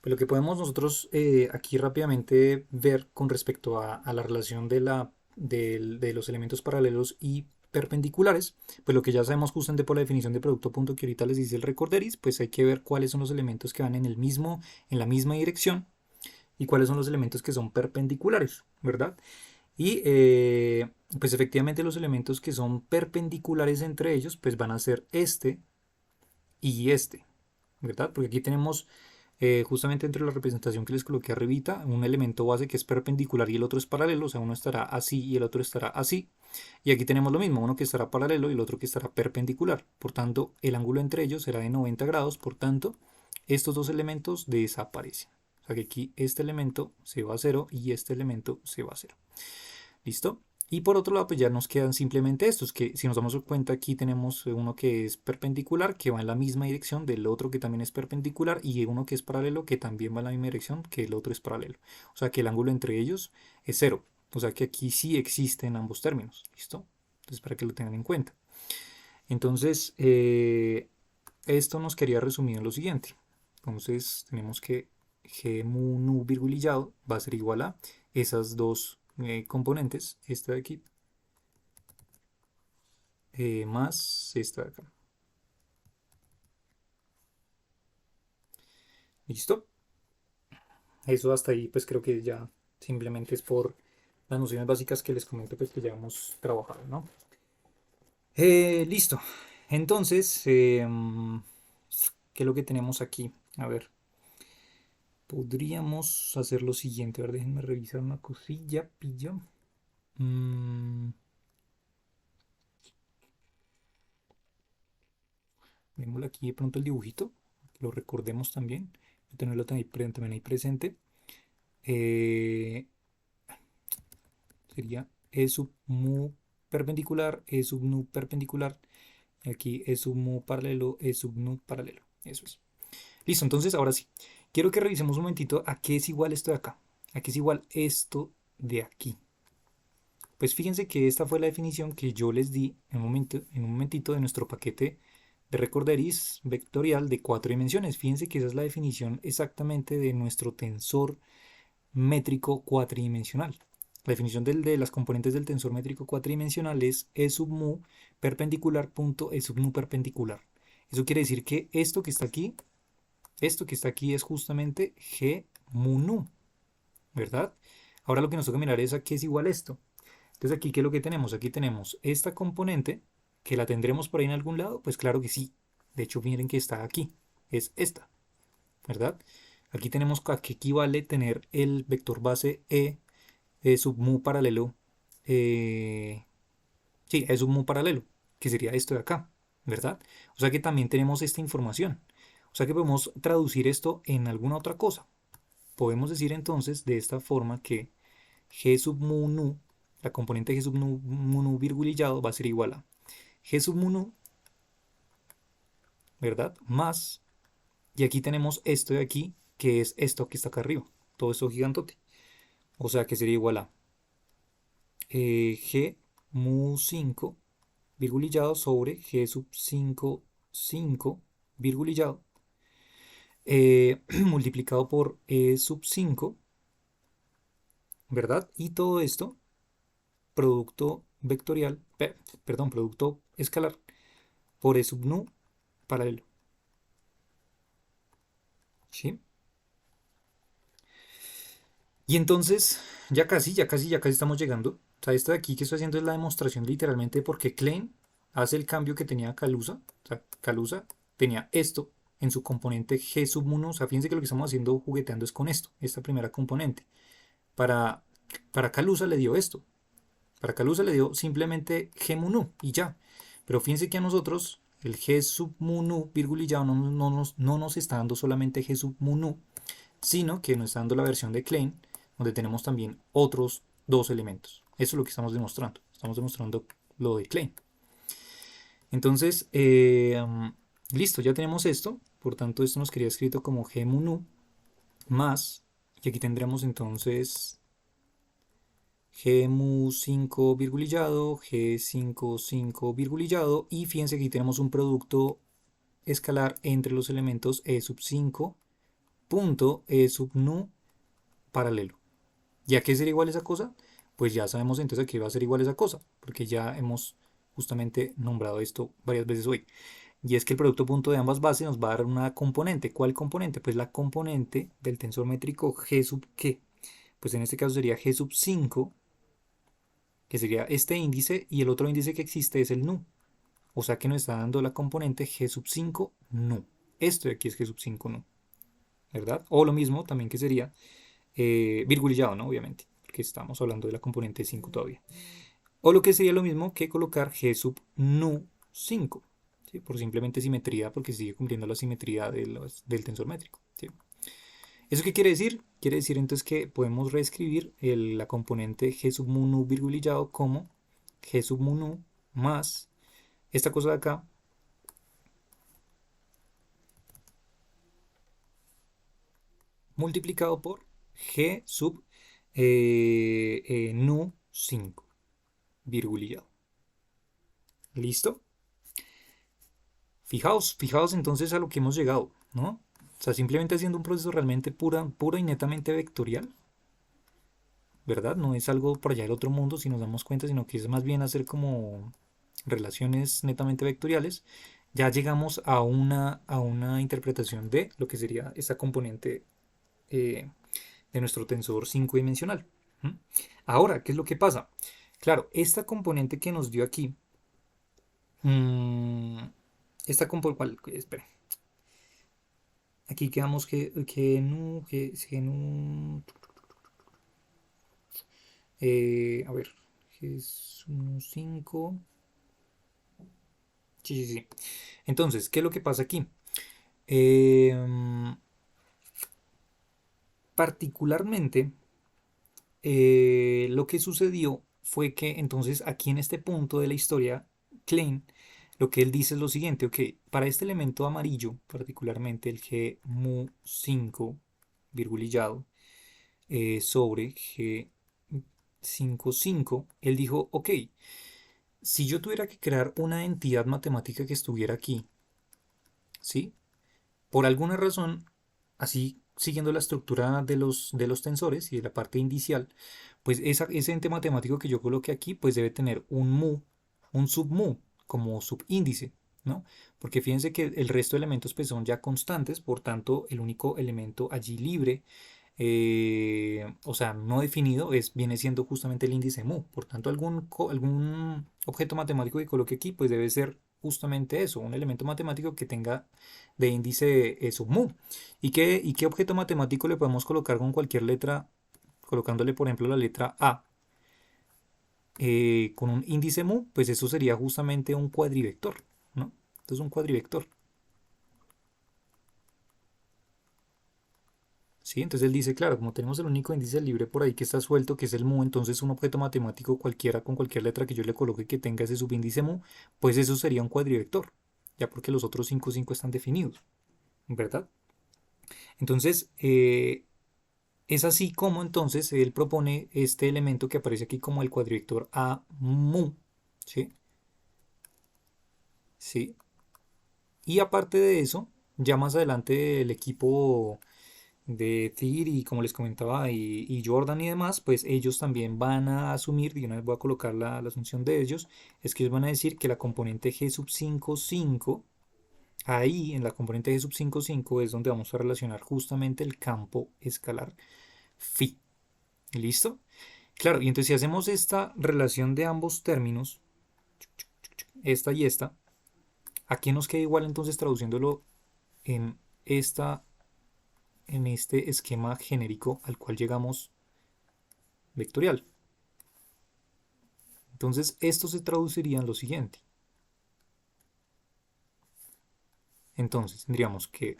pues lo que podemos nosotros aquí rápidamente ver con respecto a la relación de los elementos paralelos y perpendiculares, pues lo que ya sabemos justamente por la definición de producto punto que ahorita les dice el recorderis, pues hay que ver cuáles son los elementos que van en la misma dirección y cuáles son los elementos que son perpendiculares, ¿verdad? Y pues efectivamente los elementos que son perpendiculares entre ellos, pues van a ser este y este, ¿verdad? Porque aquí tenemos justamente entre la representación que les coloqué arribita, un elemento base que es perpendicular y el otro es paralelo, o sea, uno estará así y el otro estará así. Y aquí tenemos lo mismo, uno que estará paralelo y el otro que estará perpendicular. Por tanto, el ángulo entre ellos será de 90 grados, por tanto, estos dos elementos desaparecen. O sea que aquí este elemento se va a cero y este elemento se va a cero. ¿Listo? Y por otro lado, pues ya nos quedan simplemente estos, que si nos damos cuenta aquí tenemos uno que es perpendicular, que va en la misma dirección del otro que también es perpendicular, y uno que es paralelo, que también va en la misma dirección que el otro es paralelo. O sea que el ángulo entre ellos es cero. O sea que aquí sí existen ambos términos. ¿Listo? Entonces para que lo tengan en cuenta. Entonces, esto nos quería resumir en lo siguiente. Entonces tenemos que g mu nu virgulillado va a ser igual a esas dos componentes, esta de aquí, más esta de acá. ¿Listo? Eso hasta ahí pues creo que ya simplemente es por las nociones básicas que les comento pues que ya hemos trabajado, ¿no? Listo. Entonces, ¿qué es lo que tenemos aquí? A ver, podríamos hacer lo siguiente. A ver, déjenme revisar una cosilla, pillo. Mm, Démosle aquí de pronto el dibujito, que lo recordemos también, tenerlo también ahí presente. Eh, Sería E sub mu perpendicular, E sub nu perpendicular. Y aquí E sub mu paralelo, E sub nu paralelo. Eso es. Listo, entonces ahora sí. Quiero que revisemos un momentito a qué es igual esto de acá. A qué es igual esto de aquí. Pues fíjense que esta fue la definición que yo les di en un momentito de nuestro paquete de recorderis vectorial de 4 dimensiones. Fíjense que esa es la definición exactamente de nuestro tensor métrico cuatridimensional. La definición de las componentes del tensor métrico cuatridimensional es E sub mu perpendicular punto E sub nu perpendicular. Eso quiere decir que esto que está aquí es justamente G mu nu, ¿verdad? Ahora lo que nos toca mirar es a qué es igual esto. Entonces aquí, ¿qué es lo que tenemos? Aquí tenemos esta componente, que la tendremos por ahí en algún lado, pues claro que sí. De hecho, miren que está aquí, es esta, ¿verdad? Aquí tenemos a qué equivale tener el vector base E sub mu paralelo, eh, sí, E sub mu paralelo, que sería esto de acá, ¿verdad? O sea que también tenemos esta información. O sea que podemos traducir esto en alguna otra cosa. Podemos decir entonces de esta forma que G sub mu nu, la componente G sub mu nu virgulillado va a ser igual a G sub mu nu, ¿verdad? Más, y aquí tenemos esto de aquí, que es esto que está acá arriba, todo esto gigantote. O sea que sería igual a G mu 5 virgulillado sobre G sub 5 5 virgulillado multiplicado por E sub 5, ¿verdad? Y todo esto, producto vectorial, perdón, producto escalar por E sub nu paralelo. ¿Sí? Y entonces, ya casi estamos llegando. O sea, esto de aquí que estoy haciendo es la demostración literalmente de por qué Klein hace el cambio que tenía Kaluza. O sea, Kaluza tenía esto en su componente G sub 1. O sea, fíjense que lo que estamos haciendo jugueteando es con esto, esta primera componente. Para, para Kaluza le dio esto. Para Kaluza le dio simplemente G mu nu y ya. Pero fíjense que a nosotros el G sub mu nu virgulillado no nos está dando solamente G sub mu nu, sino que nos está dando la versión de Klein, donde tenemos también otros dos elementos. Eso es lo que estamos demostrando. Estamos demostrando lo de Klein. Entonces, listo, ya tenemos esto. Por tanto, esto nos quedaría escrito como G mu nu más, y aquí tendremos entonces G mu 5 virgulillado, G5 5 virgulillado, y fíjense que aquí tenemos un producto escalar entre los elementos E sub 5 punto E sub nu paralelo. ¿Y a qué sería igual esa cosa? Pues ya sabemos entonces a qué va a ser igual esa cosa, porque ya hemos justamente nombrado esto varias veces hoy. Y es que el producto punto de ambas bases nos va a dar una componente. ¿Cuál componente? Pues la componente del tensor métrico G sub ¿qué? Pues en este caso sería G sub 5, que sería este índice, y el otro índice que existe es el nu. O sea que nos está dando la componente G sub 5 nu. Esto de aquí es G sub 5 nu, ¿verdad? O lo mismo también que sería virgulillado, ¿no? Obviamente, porque estamos hablando de la componente 5 todavía. O lo que sería lo mismo que colocar G sub nu 5, ¿sí? Por simplemente simetría, porque sigue cumpliendo la simetría del tensor métrico, ¿sí? ¿Eso qué quiere decir? Quiere decir entonces que podemos reescribir la componente G sub mu nu virgulillado como G sub mu nu más esta cosa de acá multiplicado por G sub nu 5 virgulillado. ¿Listo? Fijaos entonces a lo que hemos llegado, ¿no? O sea, simplemente haciendo un proceso realmente pura y netamente vectorial, ¿verdad? No es algo por allá del otro mundo, si nos damos cuenta, sino que es más bien hacer como relaciones netamente vectoriales. Ya llegamos a una interpretación de lo que sería esta componente de nuestro tensor 5 dimensional. ¿Mm? Ahora, ¿qué es lo que pasa? Claro, esta componente que nos dio aquí, mm, esta componente, espera, aquí quedamos a ver, es 5. Sí, sí, sí. Entonces, ¿qué es lo que pasa aquí? Em, Particularmente, lo que sucedió fue que entonces aquí en este punto de la historia, Klein, lo que él dice es lo siguiente, ok, para este elemento amarillo, particularmente el G mu 5 virgulillado sobre G 55, él dijo, ok, si yo tuviera que crear una entidad matemática que estuviera aquí, ¿sí? Por alguna razón, así siguiendo la estructura de los tensores y de la parte indicial, pues ese ente matemático que yo coloque aquí, pues debe tener un mu, un submu, como subíndice, ¿no? Porque fíjense que el resto de elementos pues son ya constantes, por tanto, el único elemento allí libre, o sea, no definido, viene siendo justamente el índice mu. Por tanto, algún objeto matemático que coloque aquí, pues debe ser justamente eso, un elemento matemático que tenga de índice sub mu. Y qué objeto matemático le podemos colocar con cualquier letra, colocándole por ejemplo la letra A con un índice mu? Pues eso sería justamente un cuadrivector, ¿no? Entonces un cuadrivector. ¿Sí? Entonces él dice, claro, como tenemos el único índice libre por ahí que está suelto, que es el mu, entonces un objeto matemático cualquiera con cualquier letra que yo le coloque que tenga ese subíndice mu, pues eso sería un cuadrivector, ya porque los otros 5 están definidos, ¿verdad? Entonces, es así como entonces él propone este elemento que aparece aquí como el cuadrivector A mu, ¿sí? ¿Sí? Y aparte de eso, ya más adelante el equipo de Thir y como les comentaba y Jordan y demás, pues ellos también van a asumir, y una vez voy a colocar la asunción de ellos, es que ellos van a decir que la componente G sub 5,5, ahí en la componente G sub 5,5 es donde vamos a relacionar justamente el campo escalar phi. ¿Listo? Claro, y entonces si hacemos esta relación de ambos términos, esta y esta, ¿a qué nos queda igual entonces traduciéndolo en esta, en este esquema genérico al cual llegamos vectorial? Entonces esto se traduciría en lo siguiente. Entonces tendríamos que...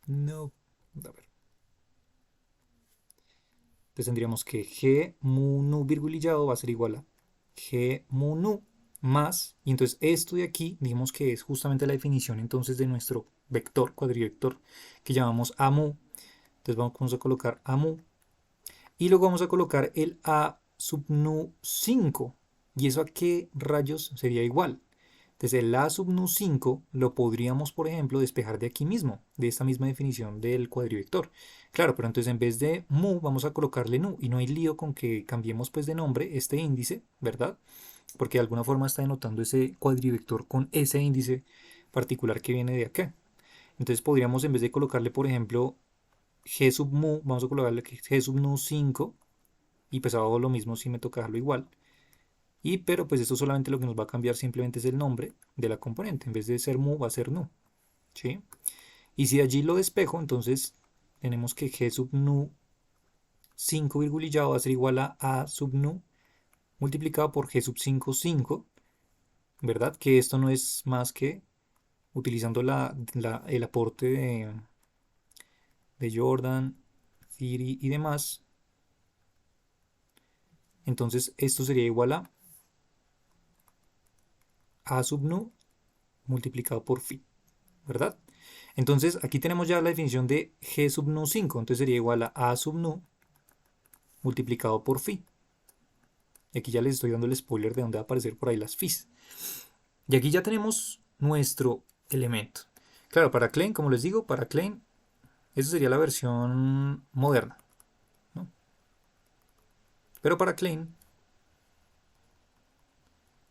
no. A ver. Entonces tendríamos que G mu nu virgulillado va a ser igual a G mu nu más, y entonces esto de aquí, digamos que es justamente la definición entonces de nuestro vector, cuadrivector, que llamamos A mu. Entonces vamos a colocar A mu, y luego vamos a colocar el A sub nu 5. ¿Y eso a qué rayos sería igual? Entonces el A sub nu 5 lo podríamos, por ejemplo, despejar de aquí mismo, de esta misma definición del cuadrivector. Claro, pero entonces en vez de mu vamos a colocarle nu y no hay lío con que cambiemos pues de nombre este índice, ¿verdad? Porque de alguna forma está denotando ese cuadrivector con ese índice particular que viene de acá. Entonces podríamos en vez de colocarle, por ejemplo, G sub mu, vamos a colocarle G sub nu 5 y pues abajo lo mismo si me toca dejarlo igual. Y pero pues esto solamente lo que nos va a cambiar simplemente es el nombre de la componente. En vez de ser mu va a ser nu. ¿Sí? Y si allí lo despejo, entonces tenemos que G sub nu 5 virgulillado va a ser igual a sub nu multiplicado por G sub 5 5, ¿verdad? Que esto no es más que utilizando el aporte de Jordan, Thierry y demás. Entonces esto sería igual a sub nu multiplicado por phi, ¿verdad? Entonces aquí tenemos ya la definición de G sub nu 5, entonces sería igual a sub nu multiplicado por phi. Y aquí ya les estoy dando el spoiler de dónde va a aparecer por ahí las phis. Y aquí ya tenemos nuestro elemento. Claro, para Klein, como les digo, para Klein, esa sería la versión moderna, ¿no? Pero para Klein,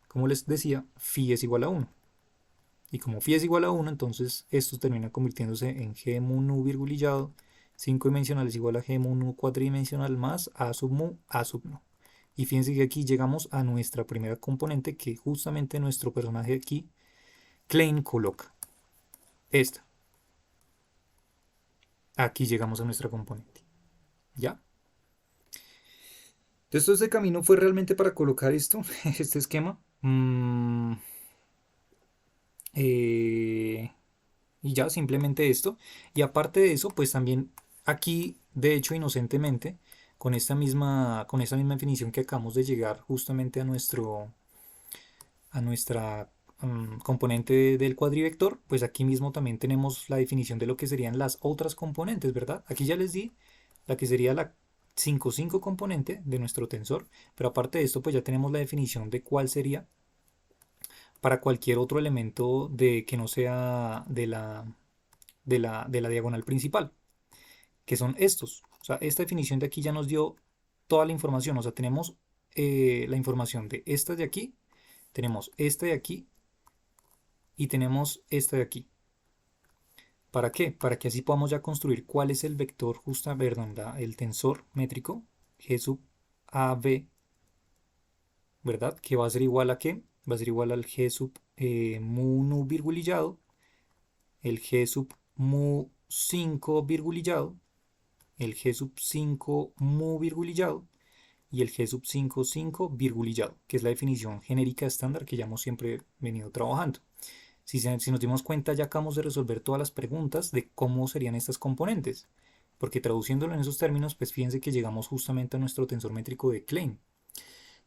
como les decía, phi es igual a 1. Y como phi es igual a 1, entonces esto termina convirtiéndose en g mu nu virgulillado 5 dimensional es igual a g mu nu cuatridimensional más a sub mu a sub nu. Y fíjense que aquí llegamos a nuestra primera componente que justamente nuestro personaje aquí, Klein, coloca. Esta. Aquí llegamos a nuestra componente. ¿Ya? Entonces todo este camino fue realmente para colocar esto, este esquema. Eh, y ya, simplemente esto. Y aparte de eso, pues también aquí, de hecho, inocentemente, con esta misma definición que acabamos de llegar justamente a nuestra componente del cuadrivector, pues aquí mismo también tenemos la definición de lo que serían las otras componentes, ¿verdad? Aquí ya les di la que sería la 5,5 componente de nuestro tensor, pero aparte de esto, pues ya tenemos la definición de cuál sería para cualquier otro elemento de que no sea de la diagonal principal, que son estos. O sea, esta definición de aquí ya nos dio toda la información. O sea, tenemos la información de esta de aquí, tenemos esta de aquí y tenemos esta de aquí. ¿Para qué? Para que así podamos ya construir cuál es el vector justa, perdón, el tensor métrico G sub AB, ¿verdad? Que va a ser igual a qué? Va a ser igual al G sub mu nu virgulillado, el G sub mu 5 virgulillado, el G sub 5 mu virgulillado y el G sub 5 5 virgulillado, que es la definición genérica estándar que ya hemos siempre venido trabajando. Si nos dimos cuenta, ya acabamos de resolver todas las preguntas de cómo serían estas componentes, porque traduciéndolo en esos términos, pues fíjense que llegamos justamente a nuestro tensor métrico de Klein,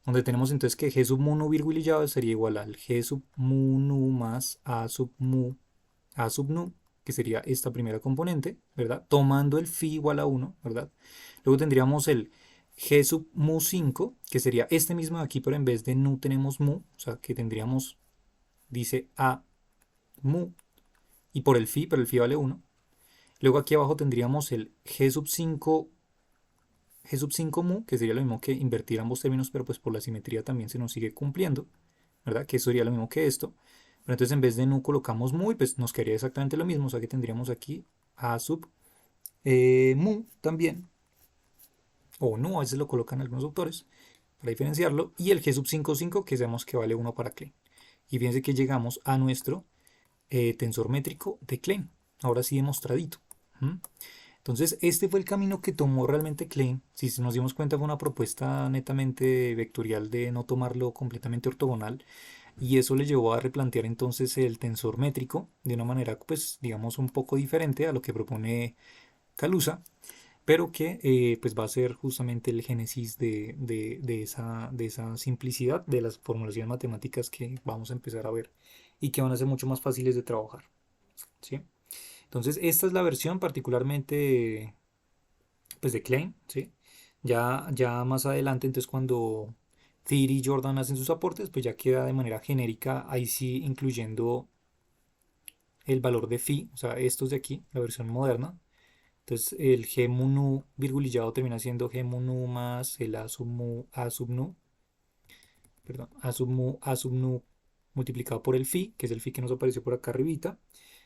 donde tenemos entonces que G sub mu nu virgulillado sería igual al G sub mu nu más A sub mu A sub nu, que sería esta primera componente, ¿verdad? Tomando el phi igual a 1, ¿verdad? Luego tendríamos el G sub mu 5, que sería este mismo de aquí, pero en vez de nu tenemos mu, o sea que tendríamos, dice A mu, y por el phi, pero el phi vale 1. Luego aquí abajo tendríamos el G sub 5 mu, que sería lo mismo que invertir ambos términos, pero pues por la simetría también se nos sigue cumpliendo, ¿verdad? Que eso sería lo mismo que esto. Pero entonces en vez de nu colocamos mu y pues nos quedaría exactamente lo mismo, o sea que tendríamos aquí a sub mu también, o nu, a veces lo colocan algunos autores para diferenciarlo, y el G sub 5 5 que sabemos que vale 1 para Klein. Y fíjense que llegamos a nuestro tensor métrico de Klein, ahora sí demostradito. Entonces, este fue el camino que tomó realmente Klein. Si nos dimos cuenta, fue una propuesta netamente vectorial de no tomarlo completamente ortogonal. Y eso le llevó a replantear entonces el tensor métrico de una manera, pues, digamos, un poco diferente a lo que propone Kaluza, pero que pues va a ser justamente el génesis de esa simplicidad de las formulaciones matemáticas que vamos a empezar a ver y que van a ser mucho más fáciles de trabajar. ¿Sí? Entonces, esta es la versión particularmente pues, de Klein, ¿sí? Ya más adelante, entonces cuando Theory y Jordan hacen sus aportes, pues ya queda de manera genérica, ahí sí incluyendo el valor de phi, o sea, estos de aquí, la versión moderna. Entonces el G mu nu virgulillado termina siendo G mu nu más el A sub mu A sub nu, perdón, A sub mu A sub nu multiplicado por el phi, que es el phi que nos apareció por acá arribita.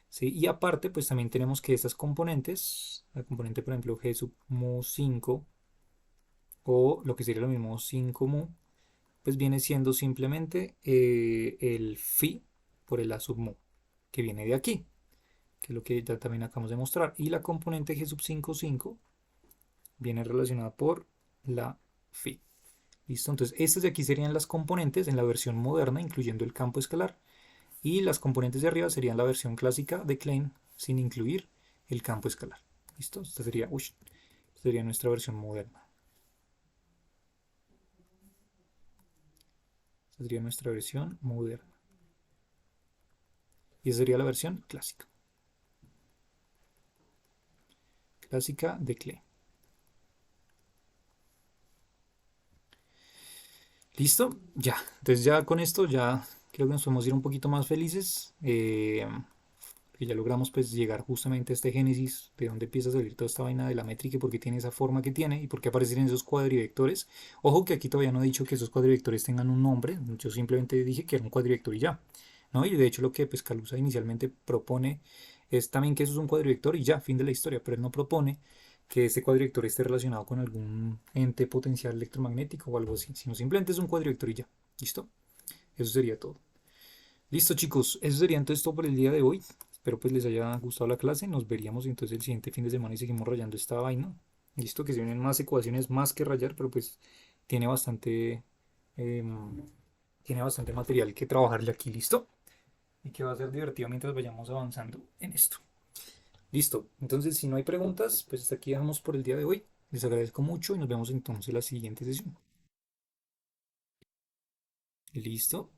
¿Sí? Y aparte, pues también tenemos que estas componentes, la componente por ejemplo G sub mu 5 o lo que sería lo mismo 5 mu, pues viene siendo simplemente el phi por el A sub mu, que viene de aquí, que es lo que ya también acabamos de mostrar. Y la componente G sub 5 5 viene relacionada por la phi. ¿Listo? Entonces, estas de aquí serían las componentes en la versión moderna, incluyendo el campo escalar. Y las componentes de arriba serían la versión clásica de Klein, sin incluir el campo escalar. ¿Listo? Esta sería nuestra versión moderna. Esta sería nuestra versión moderna. Y esa sería la versión clásica. Clásica de Klein. ¿Listo? Ya. Entonces ya con esto ya creo que nos podemos ir un poquito más felices. Que ya logramos pues llegar justamente a este génesis de dónde empieza a salir toda esta vaina de la métrica y por qué tiene esa forma que tiene y por qué aparecen esos cuadrivectores. Ojo que aquí todavía no he dicho que esos cuadrivectores tengan un nombre, yo simplemente dije que era un cuadrivector y ya, ¿no? Y de hecho lo que pues Kaluza inicialmente propone es también que eso es un cuadrivector y ya, fin de la historia, pero él no propone que este cuadrivector esté relacionado con algún ente potencial electromagnético o algo así, sino simplemente es un cuadrivector y ya. ¿Listo? Eso sería todo. Listo, chicos, eso sería entonces todo por el día de hoy. Espero pues les haya gustado la clase. Nos veríamos entonces el siguiente fin de semana y seguimos rayando esta vaina. Listo, que se vienen más ecuaciones más que rayar, pero pues tiene bastante, em, tiene bastante material que trabajarle aquí, ¿listo? Y que va a ser divertido mientras vayamos avanzando en esto. Listo, entonces si no hay preguntas, pues hasta aquí dejamos por el día de hoy. Les agradezco mucho y nos vemos entonces en la siguiente sesión. Listo.